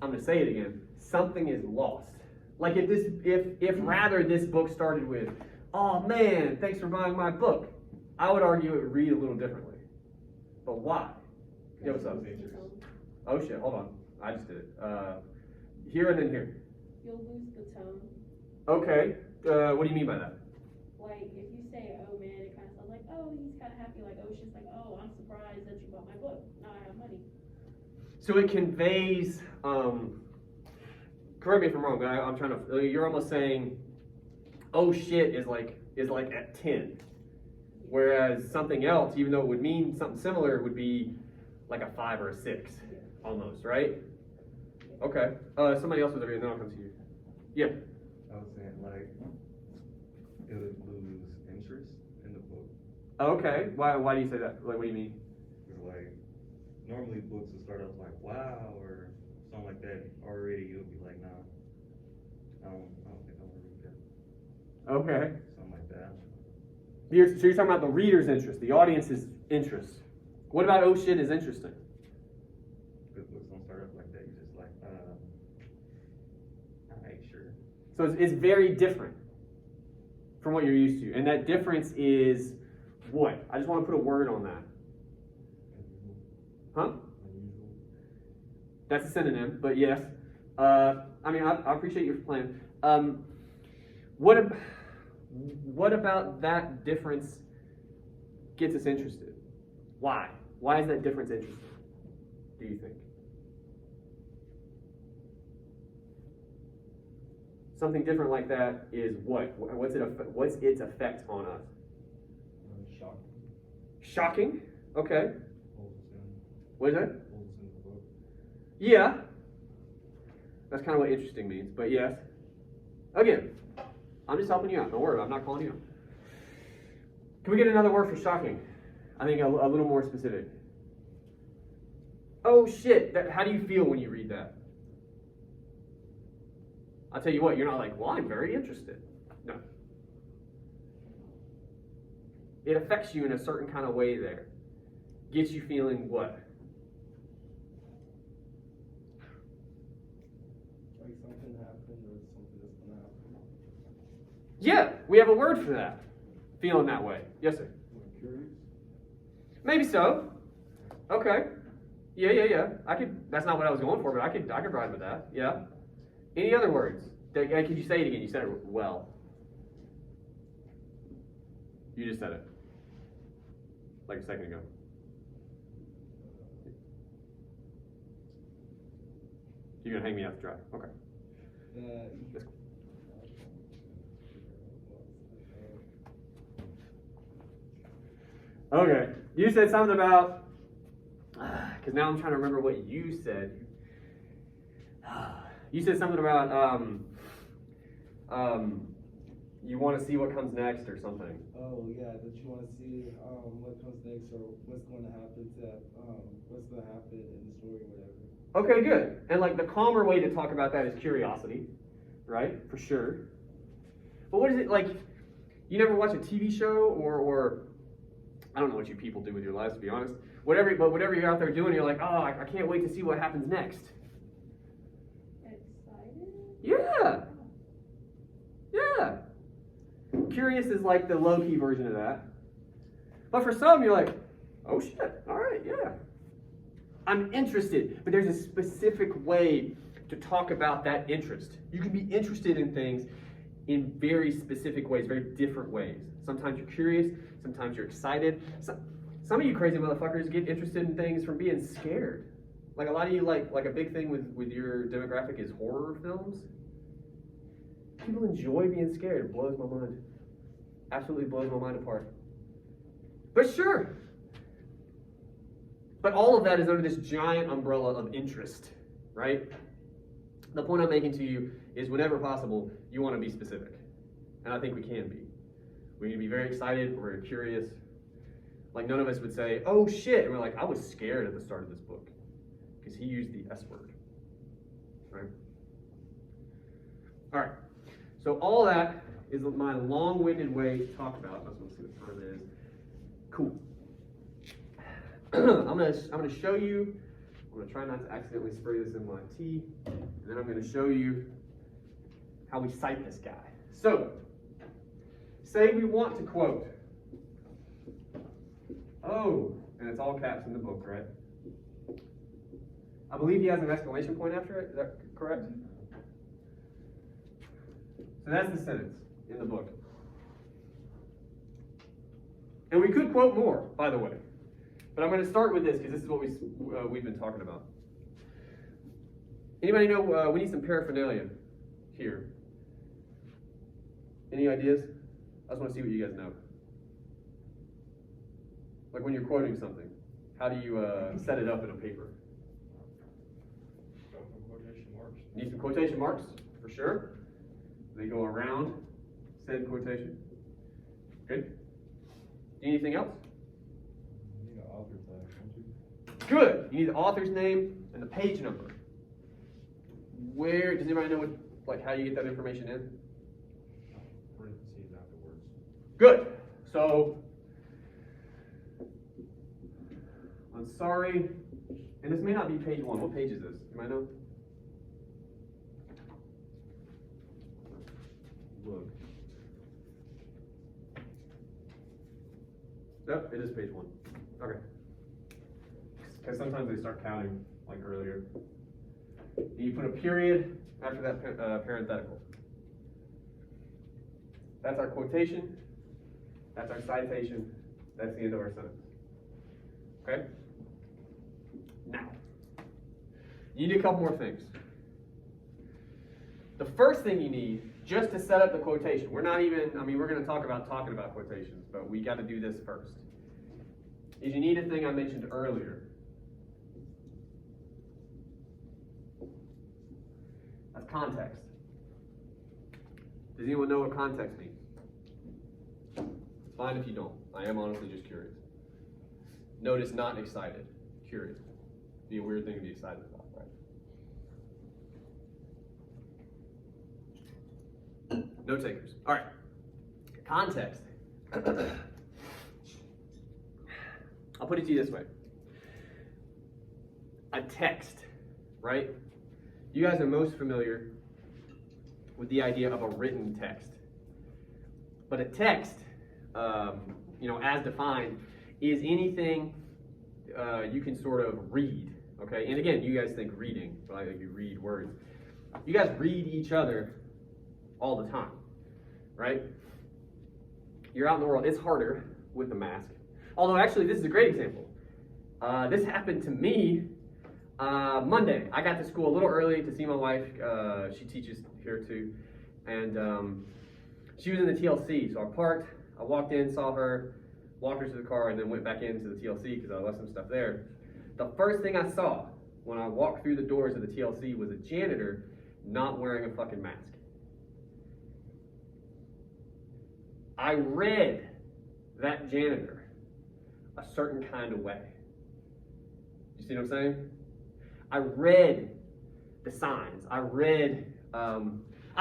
I'm going to say it again, something is lost. Like if rather this book started with, oh man, thanks for buying my book, I would argue it would read a little differently. But why? Yeah, what's up? Oh shit, hold on. I just did it. Here and then here. You'll lose the tone. Okay, what do you mean by that? Like, if you say, oh man, it kind of sounds like, oh, he's kind of happy. Like, oh, she's like, oh, I'm surprised that you bought my book. Now I have money. So it conveys, correct me if I'm wrong, but I'm trying to, you're almost saying, oh shit is like at 10. Whereas something else, even though it would mean something similar, would be like a 5 or a 6, almost, right? Okay, somebody else was over here, then I'll come to you. Yeah. I was saying, like, it would lose interest in the book. Okay, why do you say that? Like, what do you mean? It's like, normally books will start off like, wow, or something like that. Already you'll be like, nah, I don't think I'm gonna read that. Okay. Something like that. So you're talking about the reader's interest, the audience's interest. What about oh shit is interesting? Good books don't start off like that. You're just like, alright, sure. So it's very different from what you're used to. And that difference is what? I just want to put a word on that. Unusual. Huh? Unusual. That's a synonym, but yes. I mean, I appreciate your plan. What about that difference gets us interested? Why? Why is that difference interesting, do you think? Something different like that is what? What's its effect on us? Shocking. Shocking? Okay. Holds us in. What is that? Holds us in the book. Yeah. That's kind of what interesting means, but yes. Again, I'm just helping you out. Don't worry, I'm not calling you out. Can we get another word for shocking? I think a little more specific. Oh shit, how do you feel when you read that? I'll tell you what, you're not like, well, I'm very interested. No. It affects you in a certain kind of way there. Gets you feeling what? Like something happened or something that's gonna happen. Yeah, we have a word for that. Feeling that way. Yes, sir. Like curious? Maybe so. Okay. Yeah. That's not what I was going for, but I could ride with that. Yeah. Any other words? Could you say it again? You said it well. You just said it. Like a second ago. You're gonna hang me out to dry. Okay. That's cool. Okay. You said something about, because now I'm trying to remember what you said. You said something about you want to see what comes next or something. Oh yeah, that you want to see what comes next or what's going to happen in the story or whatever. Okay, good. And like the calmer way to talk about that is curiosity, right? For sure. But what is it like? You never watch a TV show or I don't know what you people do with your lives, to be honest. Whatever you're out there doing, you're like, oh, I can't wait to see what happens next. Excited? Yeah. Yeah. Curious is like the low-key version of that. But for some, you're like, oh shit, all right, yeah. I'm interested, but there's a specific way to talk about that interest. You can be interested in things in very specific ways, very different ways. Sometimes you're curious, sometimes you're excited. Some of you crazy motherfuckers get interested in things from being scared. Like a lot of you, like a big thing with your demographic is horror films. People enjoy being scared. It blows my mind. Absolutely blows my mind apart. But sure. But all of that is under this giant umbrella of interest, right? The point I'm making to you is whenever possible, you want to be specific. And I think we can be. We can be very excited, we're very curious. Like none of us would say, oh shit, and we're like, I was scared at the start of this book. Because he used the S word. Right? Alright. So all that is my long-winded way to talk about. I just want to see what time it is. Cool. I'm gonna show you. I'm gonna try not to accidentally spray this in my tea, and then I'm gonna show you how we cite this guy. So, say we want to quote. Oh, and it's all caps in the book, right? I believe he has an exclamation point after it. Is that correct? So that's the sentence in the book. And we could quote more, by the way. But I'm going to start with this because this is what we've been talking about. Anybody know we need some paraphernalia here? Any ideas? I just want to see what you guys know. Like when you're quoting something, how do you set it up in a paper? Go for quotation marks. Need some quotation marks, for sure. They go around said quotation. Good. Anything else? You need an author tag, don't you? Good. You need the author's name and the page number. Where does anybody know how you get that information in? Parentheses afterwards. Good. So I'm sorry, and this may not be page 1. What page is this? You might know. Look. Yep, it is page 1. Okay. Because sometimes they start counting like earlier. And you put a period after that parenthetical. That's our quotation. That's our citation. That's the end of our sentence. Okay? Now, you need a couple more things. The first thing you need, just to set up the quotation, we're going to talk about talking about quotations, but we got to do this first, is you need a thing I mentioned earlier. That's context. Does anyone know what context means? It's fine if you don't. I am honestly just curious. Notice not excited, curious. Be a weird thing to be excited about, right? No takers. All right. Context. I'll put it to you this way. A text, right? You guys are most familiar with the idea of a written text. But a text, as defined, is anything you can sort of read, okay? And again, you guys think reading, like you read words. You guys read each other all the time, right? You're out in the world. It's harder with the mask. Although, actually, this is a great example. This happened to me Monday. I got to school a little early to see my wife. She teaches here too. And she was in the TLC. So I parked, I walked in, saw her, walked her to the car, and then went back into the TLC because I left some stuff there. The first thing I saw when I walked through the doors of the TLC was a janitor not wearing a fucking mask. I read that janitor a certain kind of way. You see what I'm saying? I read the signs. I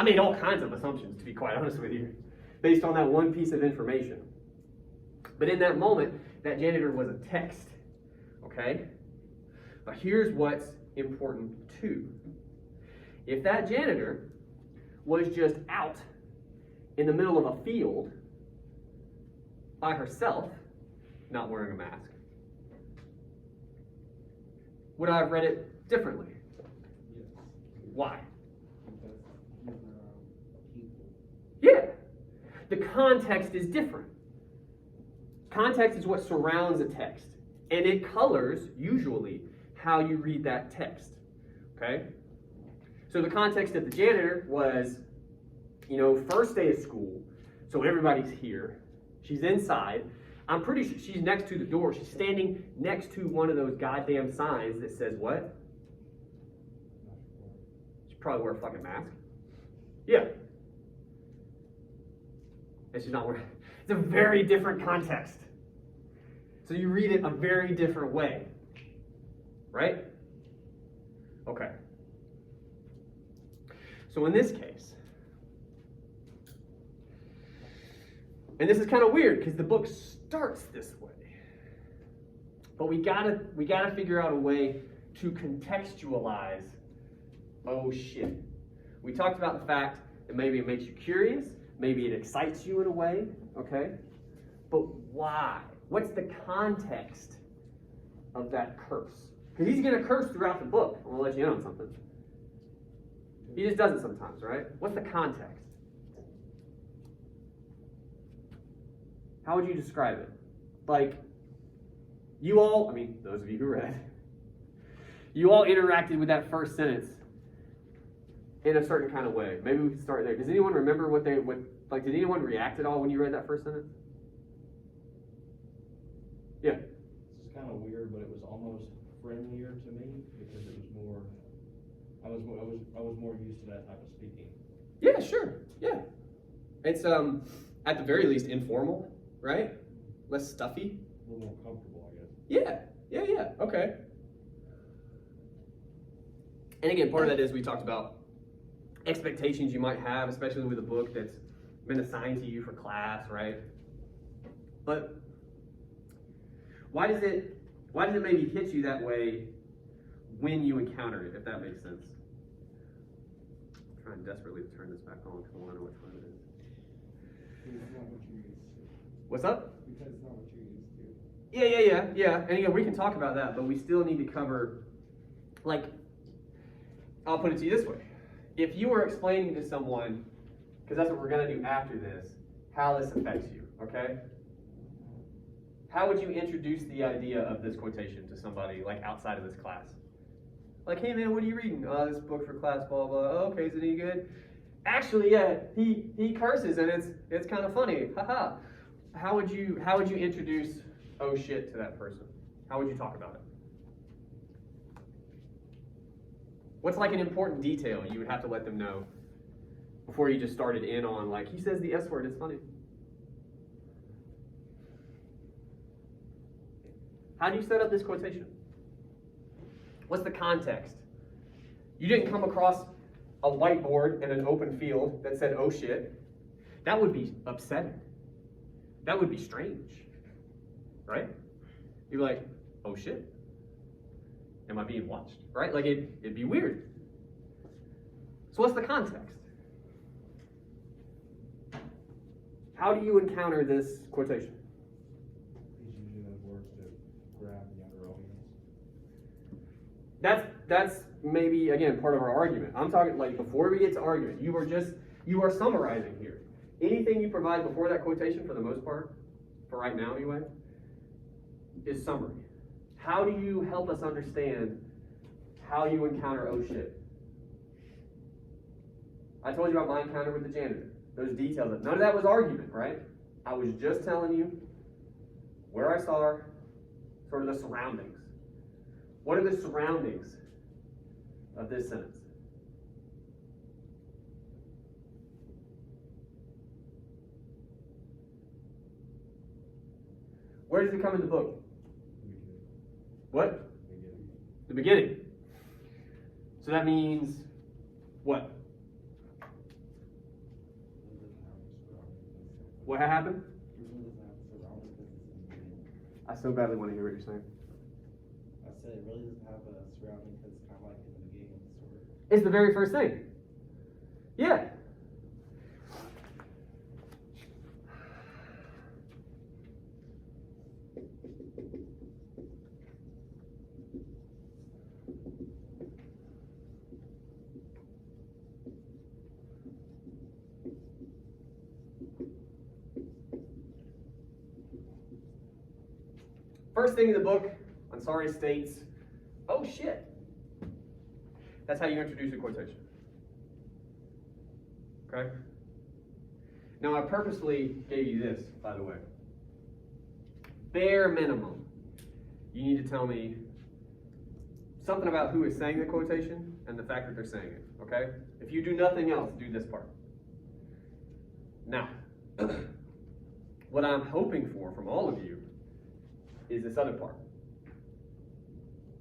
made all kinds of assumptions, to be quite honest with you, based on that one piece of information. But in that moment, that janitor was a text, okay? But here's what's important too. If that janitor was just out in the middle of a field by herself, not wearing a mask, would I have read it differently? Yes. Why? Because you're around people. Yeah. The context is different. Context is what surrounds a text. And it colors, usually, how you read that text. Okay? So the context of the janitor was, first day of school, so everybody's here. She's inside. I'm pretty sure she's next to the door. She's standing next to one of those goddamn signs that says what? She probably wear a fucking mask. Yeah. And she's not wearing. It's a very different context. So you read it a very different way. Right? Okay. So in this case, and this is kind of weird because the book starts this way, but we gotta figure out a way to contextualize. Oh shit! We talked about the fact that maybe it makes you curious, maybe it excites you in a way, okay? But why? What's the context of that curse? Because he's gonna curse throughout the book. I'm gonna let you in on something. He just does it sometimes, right? What's the context? How would you describe it? Like, you all, those of you who read, you all interacted with that first sentence in a certain kind of way. Maybe we can start there. Does anyone remember did anyone react at all when you read that first sentence? Yeah. It's kind of weird, but it was almost friendlier to me because it was more, I was more used to that type of speaking. Yeah, sure. Yeah. It's, at the very least, informal. Right? Less stuffy? A little more comfortable, I guess. Yeah. Okay. And again, part of that is we talked about expectations you might have, especially with a book that's been assigned to you for class, right? But why does it maybe hit you that way when you encounter it, if that makes sense? I'm trying desperately to turn this back on because I want to know which one it is. It's not what you're used to. What's up? Because it's not what you're used to. Yeah. And again, we can talk about that, but we still need to cover, I'll put it to you this way. If you were explaining to someone, because that's what we're going to do after this, how this affects you, okay? How would you introduce the idea of this quotation to somebody like outside of this class? Like, hey man, what are you reading? Oh, this book for class, blah, blah. Oh, okay, is it any good? Actually, yeah, he curses and it's kind of funny. Haha. How would you introduce oh shit to that person? How would you talk about it? What's like an important detail you would have to let them know before you just started in on like, he says the S word, it's funny. How do you set up this quotation? What's the context? You didn't come across a whiteboard in an open field that said, oh shit. That would be upsetting. That would be strange. Right? You'd be like, oh shit. Am I being watched? Right? Like it'd be weird. So what's the context? How do you encounter this quotation? He's using those words to grab the younger audience. That's maybe, again, part of our argument. I'm talking, like, before we get to argument, you are summarizing here. Anything you provide before that quotation, for the most part, for right now anyway, is summary. How do you help us understand how you encounter oh shit? I told you about my encounter with the janitor. Those details, none of that was argument, right? I was just telling you where I saw her, sort of the surroundings. What are the surroundings of this sentence? Where does it come in the book? What? The beginning. So that means what? What happened? I so badly want to hear what you're saying. I said it really doesn't have a surrounding because it's kind of like in the beginning of the story. It's the very first thing. Yeah. First thing in the book, I'm sorry, states, oh shit. That's how you introduce a quotation. Okay? Now I purposely gave you this, by the way. Bare minimum, you need to tell me something about who is saying the quotation and the fact that they're saying it, okay? If you do nothing else, do this part. Now, what I'm hoping for from all of you is this other part.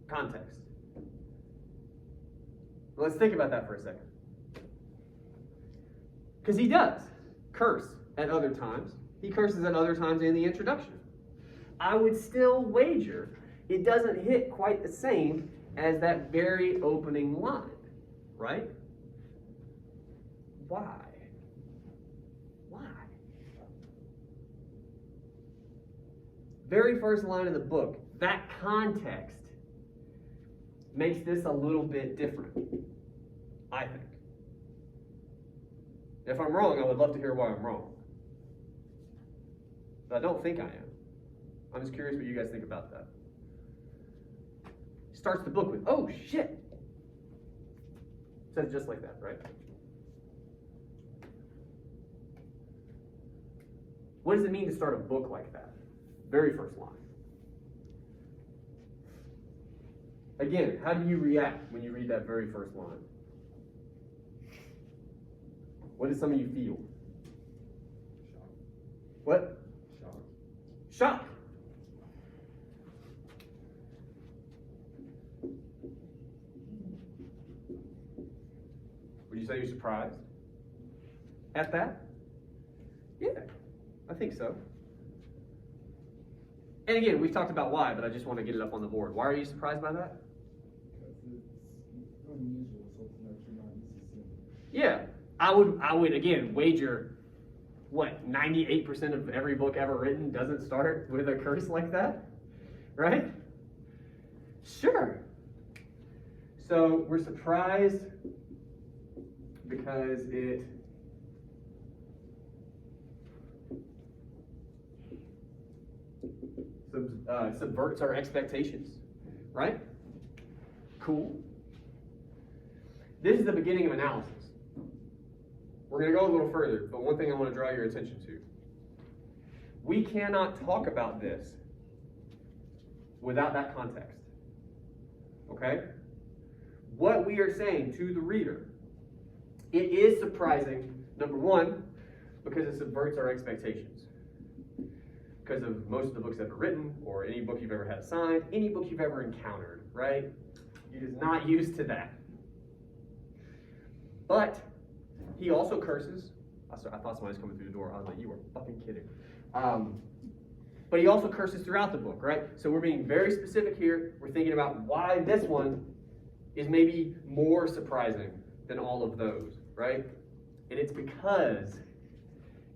Context. Let's think about that for a second. Because he does curse at other times. He curses at other times in the introduction. I would still wager it doesn't hit quite the same as that very opening line, right? Why? Why? Very first line of the book, that context makes this a little bit different, I think. If I'm wrong, I would love to hear why I'm wrong. But I don't think I am. I'm just curious what you guys think about that. He starts the book with, oh shit. Says just like that, right? What does it mean to start a book like that? Very first line. Again, how do you react when you read that very first line? What does some of you feel? Shock. What? Shock. Shock. Would you say you're surprised at that? Yeah, I think so. And again, we've talked about why, but I just want to get it up on the board. Why are you surprised by that? Because it's unusual, something that you're not used to seeing. Yeah, I would again wager, what, 98% of every book ever written doesn't start with a curse like that, right? Sure. So we're surprised because it subverts our expectations, right? Cool. This is the beginning of analysis. We're going to go a little further, but one thing I want to draw your attention to. We cannot talk about this without that context. Okay? What we are saying to the reader, it is surprising, number one, because it subverts our expectations. Because of most of the books ever written, or any book you've ever had assigned, any book you've ever encountered, right? You're just not used to that. But he also curses. I thought somebody was coming through the door. I was like, you were fucking kidding. But he also curses throughout the book, right? So we're being very specific here. We're thinking about why this one is maybe more surprising than all of those, right? And it's because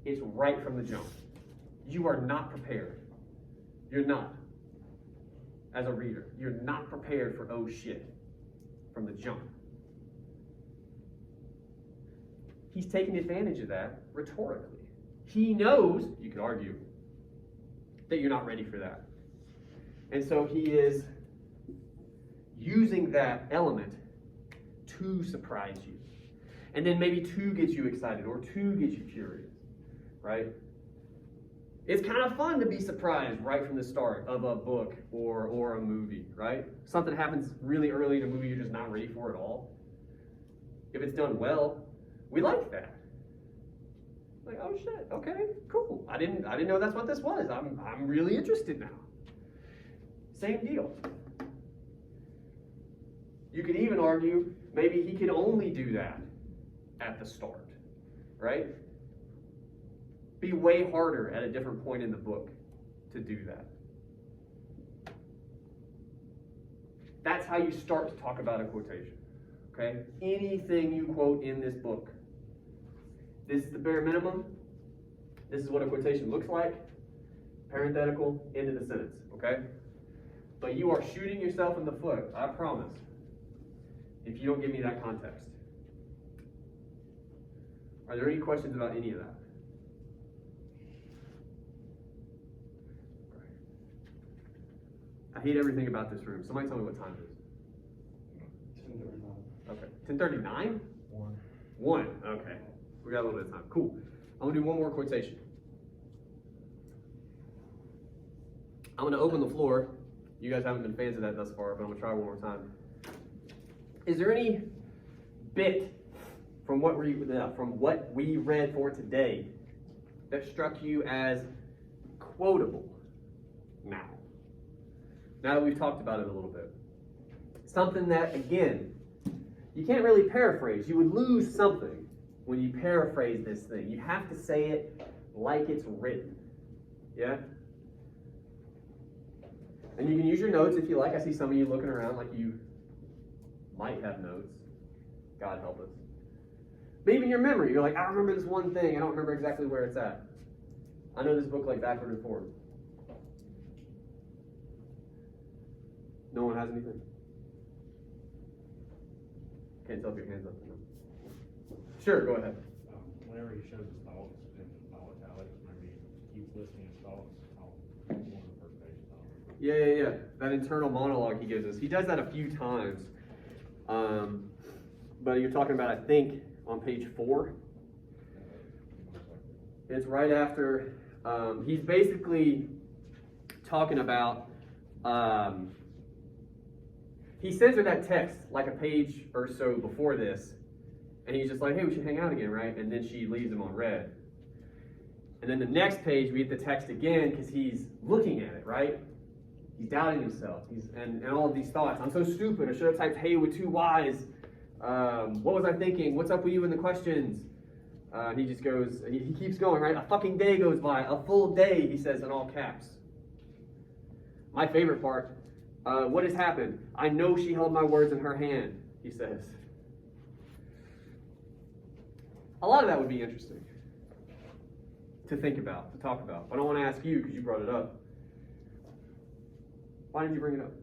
it's right from the jump. You are not prepared. You're not. As a reader, you're not prepared for oh shit from the jump. He's taking advantage of that rhetorically. He knows, you could argue, that you're not ready for that. And so he is using that element to surprise you. And then maybe to get you excited or to get you curious, right? It's kind of fun to be surprised right from the start of a book or a movie, right? Something happens really early in a movie you're just not ready for at all. If it's done well, we like that. Like, oh shit, okay, cool. I didn't know that's what this was. I'm really interested now. Same deal. You could even argue maybe he can only do that at the start, right? Be way harder at a different point in the book to do that. That's how you start to talk about a quotation, okay? Anything you quote in this book. This is the bare minimum. This is what a quotation looks like. Parenthetical, end of the sentence, okay? But you are shooting yourself in the foot, I promise, if you don't give me that context. Are there any questions about any of that? I hate everything about this room. Somebody tell me what time it is. 10:39. Okay. 10:39? 1. Okay. We got a little bit of time. Cool. I'm going to do one more quotation. I'm going to open the floor. You guys haven't been fans of that thus far, but I'm going to try one more time. Is there any bit from what we read for today that struck you as quotable now? Now that we've talked about it a little bit. Something that, again, you can't really paraphrase. You would lose something when you paraphrase this thing. You have to say it like it's written. Yeah? And you can use your notes if you like. I see some of you looking around like you might have notes. God help us. But even your memory, you're like, I remember this one thing. I don't remember exactly where it's at. I know this book like backward and forward. No one has anything? Can't tell if your hand's up or not. Sure, go ahead. Whenever he shows his thoughts in italics, whenever he keeps listing his thoughts, I'll one of the first pages. Yeah. That internal monologue he gives us. He does that a few times. But you're talking about, I think, on page 4. It's right after, he's basically talking about, he sends her that text like a page or so before this, and he's just like, hey, we should hang out again, right? And then she leaves him on red. And then the next page, we get the text again because he's looking at it, right? He's doubting himself. And all of these thoughts. I'm so stupid. I should have typed hey with 2 Y's. What was I thinking? What's up with you in the questions? He just goes, he keeps going, right? A fucking day goes by. A full day, he says in all caps. My favorite part. What has happened? I know she held my words in her hand, he says. A lot of that would be interesting to think about, to talk about. But I want to ask you, because you brought it up. Why did you bring it up?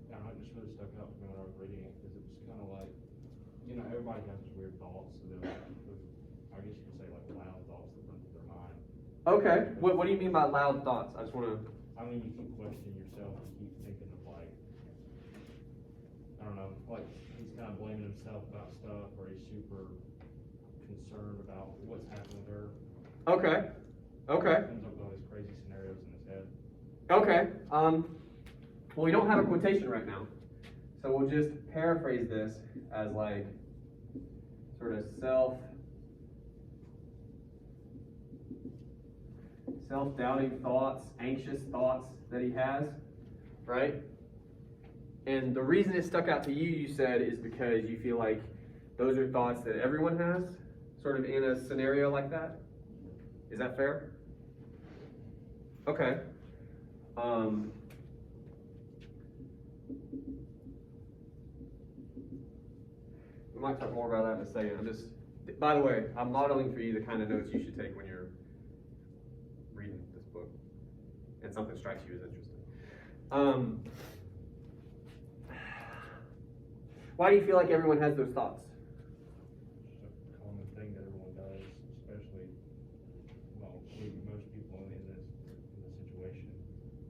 It just really stuck out to me when I was reading everybody has these weird thoughts, so I guess you could say like loud thoughts that run through their mind. Okay, what do you mean by loud thoughts? I just want to. I mean, you keep questioning yourself, you keep thinking of like, I don't know, like he's kind of blaming himself about stuff, or he's super concerned about what's happening with her. Okay. Okay. Comes up with all these crazy scenarios in his head. Okay. Well, we don't have a quotation right now, so we'll just paraphrase this as like sort of self-doubting thoughts, anxious thoughts that he has, right? And the reason it stuck out to you, you said, is because you feel like those are thoughts that everyone has, sort of in a scenario like that. Is that fair? Okay. We might talk more about that in a second. By the way, I'm modeling for you the kind of notes you should take when you're reading this book, and something strikes you as interesting. Why do you feel like everyone has those thoughts? It's a common thing that everyone does, especially, well, maybe most people in this situation.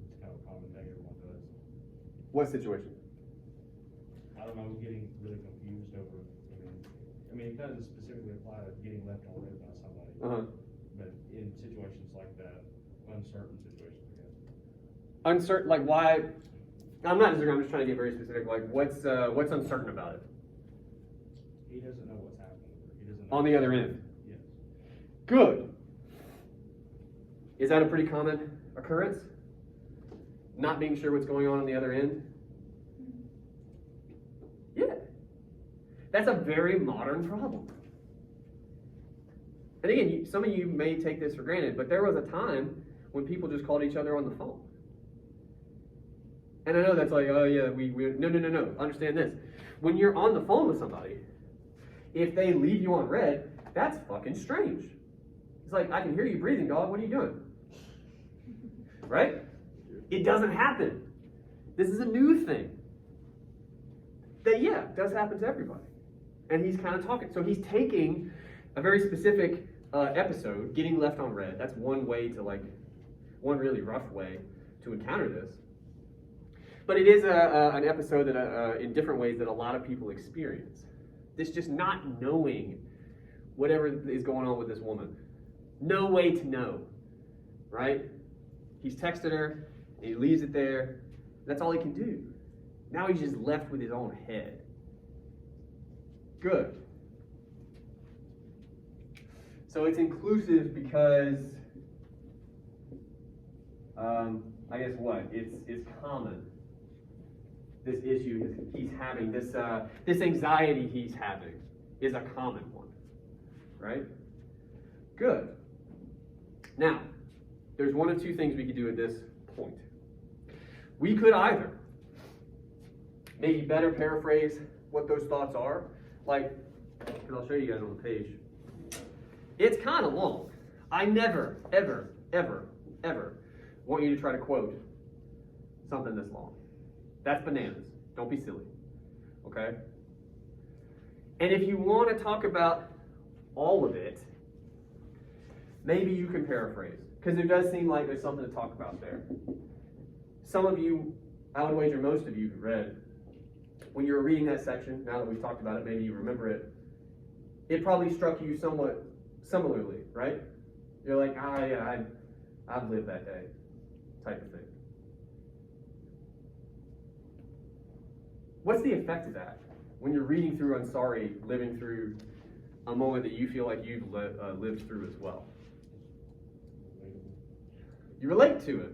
It's kind of a common thing everyone does. What situation? I don't know, getting really confused over, I mean, it doesn't specifically apply to getting left on red by somebody. But in situations like that, uncertain situations, I guess. Uncertain, like why? I'm not disagreeing. I'm just trying to get very specific. Like, what's uncertain about it? He doesn't know what's happening with her. He doesn't know. On the other end. Yes. Good. Is that a pretty common occurrence? Not being sure what's going on the other end? Yeah. That's a very modern problem. And again, some of you may take this for granted, but there was a time when people just called each other on the phone. And I know that's like, oh yeah, no. Understand this. When you're on the phone with somebody, if they leave you on red, that's fucking strange. It's like, I can hear you breathing, dog. What are you doing? Right? It doesn't happen. This is a new thing. That, yeah, does happen to everybody. And he's kind of talking. So he's taking a very specific episode, getting left on red. That's one way to, one really rough way to encounter this. But it is an episode that, in different ways, that a lot of people experience. This just not knowing whatever is going on with this woman. No way to know, right? He's texted her, and he leaves it there. That's all he can do. Now he's just left with his own head. Good. So it's inclusive because, I guess what? It's common. This issue he's having, this anxiety he's having, is a common one, right? Good. Now, there's one of two things we could do at this point. We could either maybe better paraphrase what those thoughts are, and I'll show you guys on the page. It's kind of long. I never, ever, ever, ever want you to try to quote something this long. That's bananas. Don't be silly. Okay? And if you want to talk about all of it, maybe you can paraphrase. Because there does seem like there's something to talk about there. Some of you, I would wager most of you read, when you were reading that section, now that we've talked about it, maybe you remember it, it probably struck you somewhat similarly, right? You're like, yeah, I've lived that day, type of thing. What's the effect of that when you're reading through I'm sorry, living through a moment that you feel like you've lived through as well? You relate to it.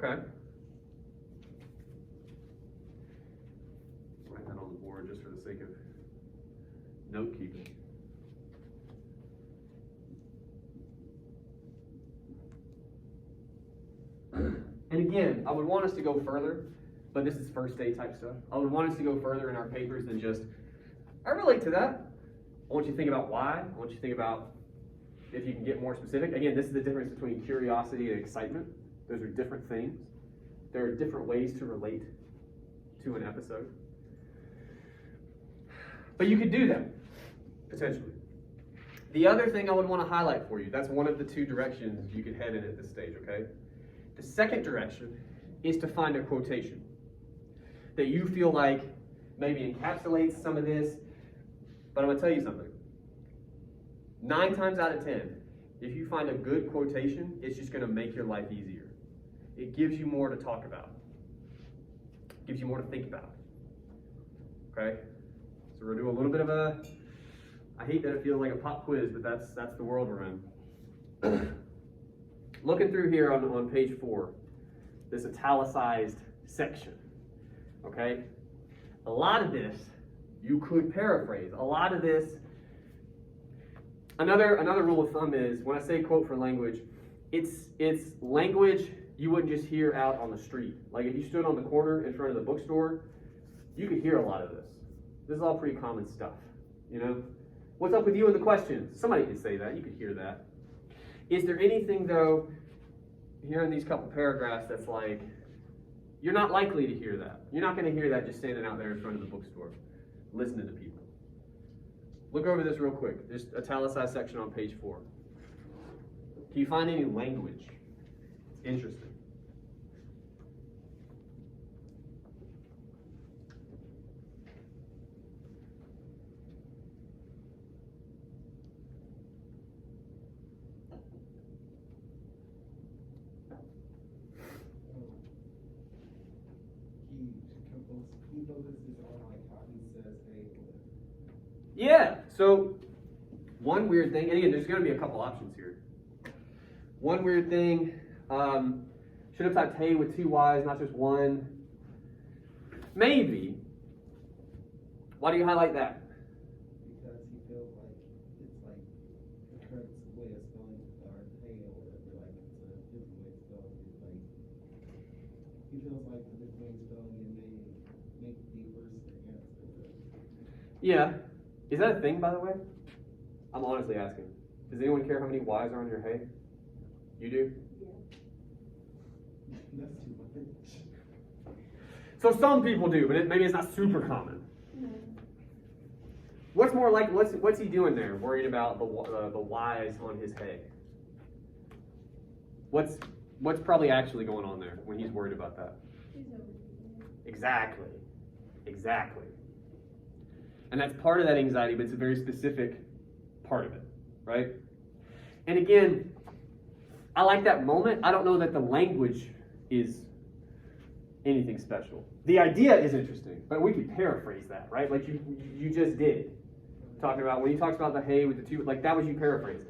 Okay. Write that on the board just for the sake of note keeping. And again, I would want us to go further, but this is first day type stuff. I would want us to go further in our papers than just, I relate to that. I want you to think about why. I want you to think about if you can get more specific. Again, this is the difference between curiosity and excitement. Those are different things. There are different ways to relate to an episode. But you could do that, potentially. The other thing I would want to highlight for you, that's one of the two directions you could head in at this stage, okay? The second direction is to find a quotation that you feel like maybe encapsulates some of this, but I'm going to tell you something. 9 times out of 10, if you find a good quotation, it's just going to make your life easier. It gives you more to talk about. It gives you more to think about. Okay? So we're going to do a little bit of a, I hate that it feels like a pop quiz, but that's the world we're in. Looking through here on page 4, this italicized section. Okay? A lot of this you could paraphrase. A lot of this, another rule of thumb is when I say quote for language, it's language you wouldn't just hear out on the street. Like if you stood on the corner in front of the bookstore, you could hear a lot of this. This is all pretty common stuff, you know? What's up with you in the questions? Somebody could say that, you could hear that. Is there anything though, here in these couple paragraphs that's like, you're not likely to hear that. You're not going to hear that just standing out there in front of the bookstore, listening to people. Look over this real quick. Just italicized section on page 4. Can you find any language? Interesting. He focuses on like how he says, hey. Yeah, so one weird thing, and again, there's going to be a couple options here. One weird thing, should have typed hey with 2 Y's, not just one. Maybe. Why do you highlight that? Because he feels like it's like the correct way of spelling or hey or whatever, like it's a different way of spelling it. Like he feels like the different way of spelling it may make the worse answer. Yeah. Is that a thing, by the way? I'm honestly asking. Does anyone care how many Y's are on your hey? You do? That's too much. So some people do, but maybe it's not super common. What's more like? What's he doing there? Worried about the Y's on his hay. What's probably actually going on there when he's worried about that? Exactly. And that's part of that anxiety, but it's a very specific part of it, right? And again, I like that moment. I don't know that the language is anything special. The idea is interesting, but we could paraphrase that, right? Like you just did. Talking about, when he talks about the hay with the 2, like that was you paraphrasing.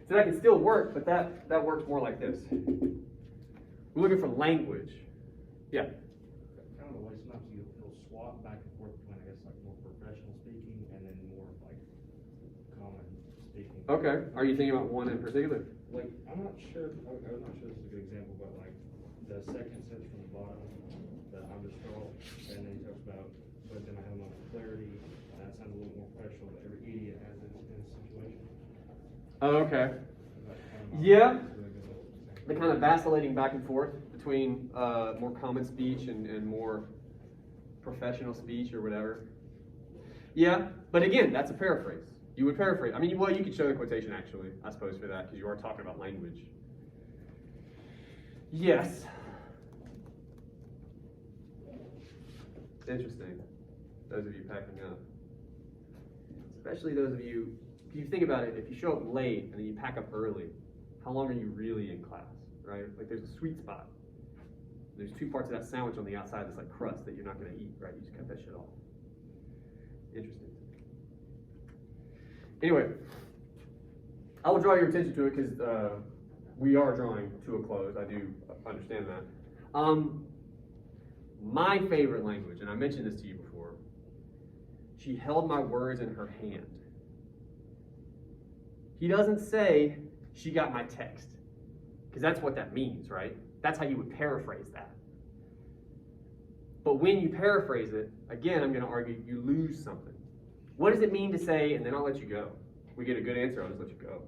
So that can still work, but that works more like this. We're looking for language. Yeah? Kind of the way sometimes you'll swap back and forth between, I guess, like more professional speaking and then more like common speaking. Okay. Are you thinking about one in particular? Like, I'm not sure this is a good example, but like the second sentence from the bottom, that I'm distraught, and then he talks about, but then I have enough clarity, and that sounds a little more professional, that every idiot has in a situation. Oh, okay. That kind of Yeah. really good little example. The kind of vacillating back and forth between more common speech and more professional speech or whatever. Yeah, but again, that's a paraphrase. You would paraphrase. I mean, well, you could show the quotation actually, I suppose, for that, because you are talking about language. Yes. Interesting. Those of you packing up. Especially those of you, if you think about it, if you show up late and then you pack up early, how long are you really in class, right? Like there's a sweet spot. There's 2 parts of that sandwich on the outside that's like crust that you're not going to eat, right? You just cut that shit off. Interesting. Anyway, I will draw your attention to it because we are drawing to a close. I do understand that. My favorite language, and I mentioned this to you before, she held my words in her hand. He doesn't say she got my text, because that's what that means, right? That's how you would paraphrase that. But when you paraphrase it, again, I'm going to argue you lose something. What does it mean to say, and then I'll let you go? We get a good answer, I'll just let you go.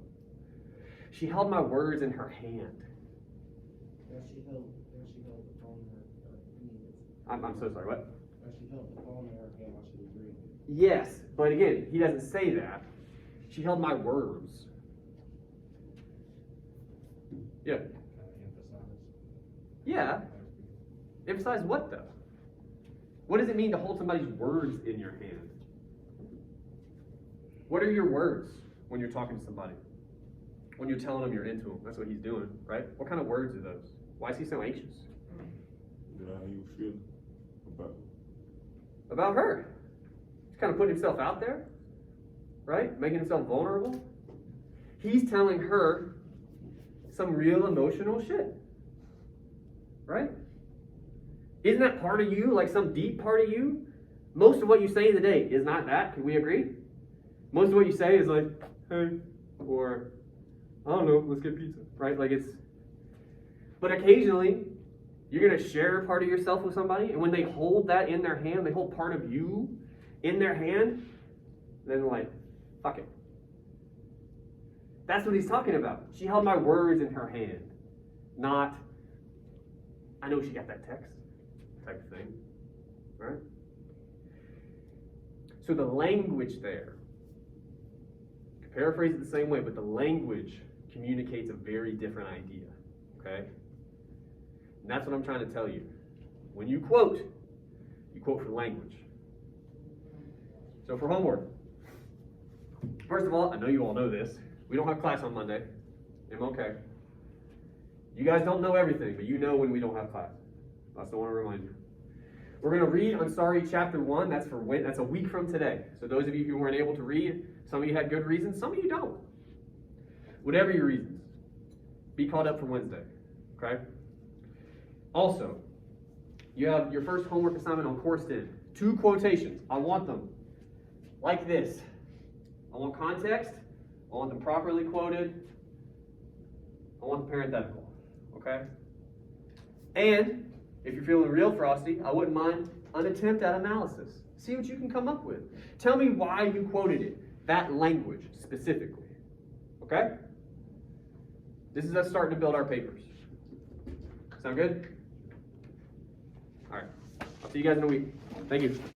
She held my words in her hand. She held the phone in her. I'm so sorry, what? Or she held the phone in her hand while she was reading it. Yes, but again, he doesn't say that. She held my words. Yeah. Emphasize. Yeah. Emphasize what though? What does it mean to hold somebody's words in your hand? What are your words when you're talking to somebody? When you're telling them you're into them, that's what he's doing, right? What kind of words are those? Why is he so anxious? How you feel About her. He's kind of putting himself out there, right? Making himself vulnerable. He's telling her some real emotional shit, right? Isn't that part of you, like some deep part of you? Most of what you say in the day is not that, can we agree? Most of what you say is like, hey, or, I don't know, let's get pizza, right? Like it's, but occasionally, you're going to share a part of yourself with somebody, and when they hold that in their hand, they hold part of you in their hand, then they're like, fuck it. That's what he's talking about. She held my words in her hand, not, I know she got that text type of thing, right? So the language there, paraphrase it the same way, but the language communicates a very different idea, okay? And that's what I'm trying to tell you. When you quote for language. So for homework, first of all, I know you all know this. We don't have class on Monday. I'm okay. You guys don't know everything, but you know when we don't have class. I still want to remind you. We're going to read Ansari chapter 1. That's a week from today. So those of you who weren't able to read, some of you had good reasons, some of you don't. Whatever your reasons, be caught up for Wednesday. Okay? Also, you have your first homework assignment on course 10. 2 quotations. I want them like this. I want context. I want them properly quoted. I want the parenthetical. Okay? And if you're feeling real frosty, I wouldn't mind an attempt at analysis. See what you can come up with. Tell me why you quoted it, that language specifically. Okay? This is us starting to build our papers. Sound good? All right. I'll see you guys in a week. Thank you.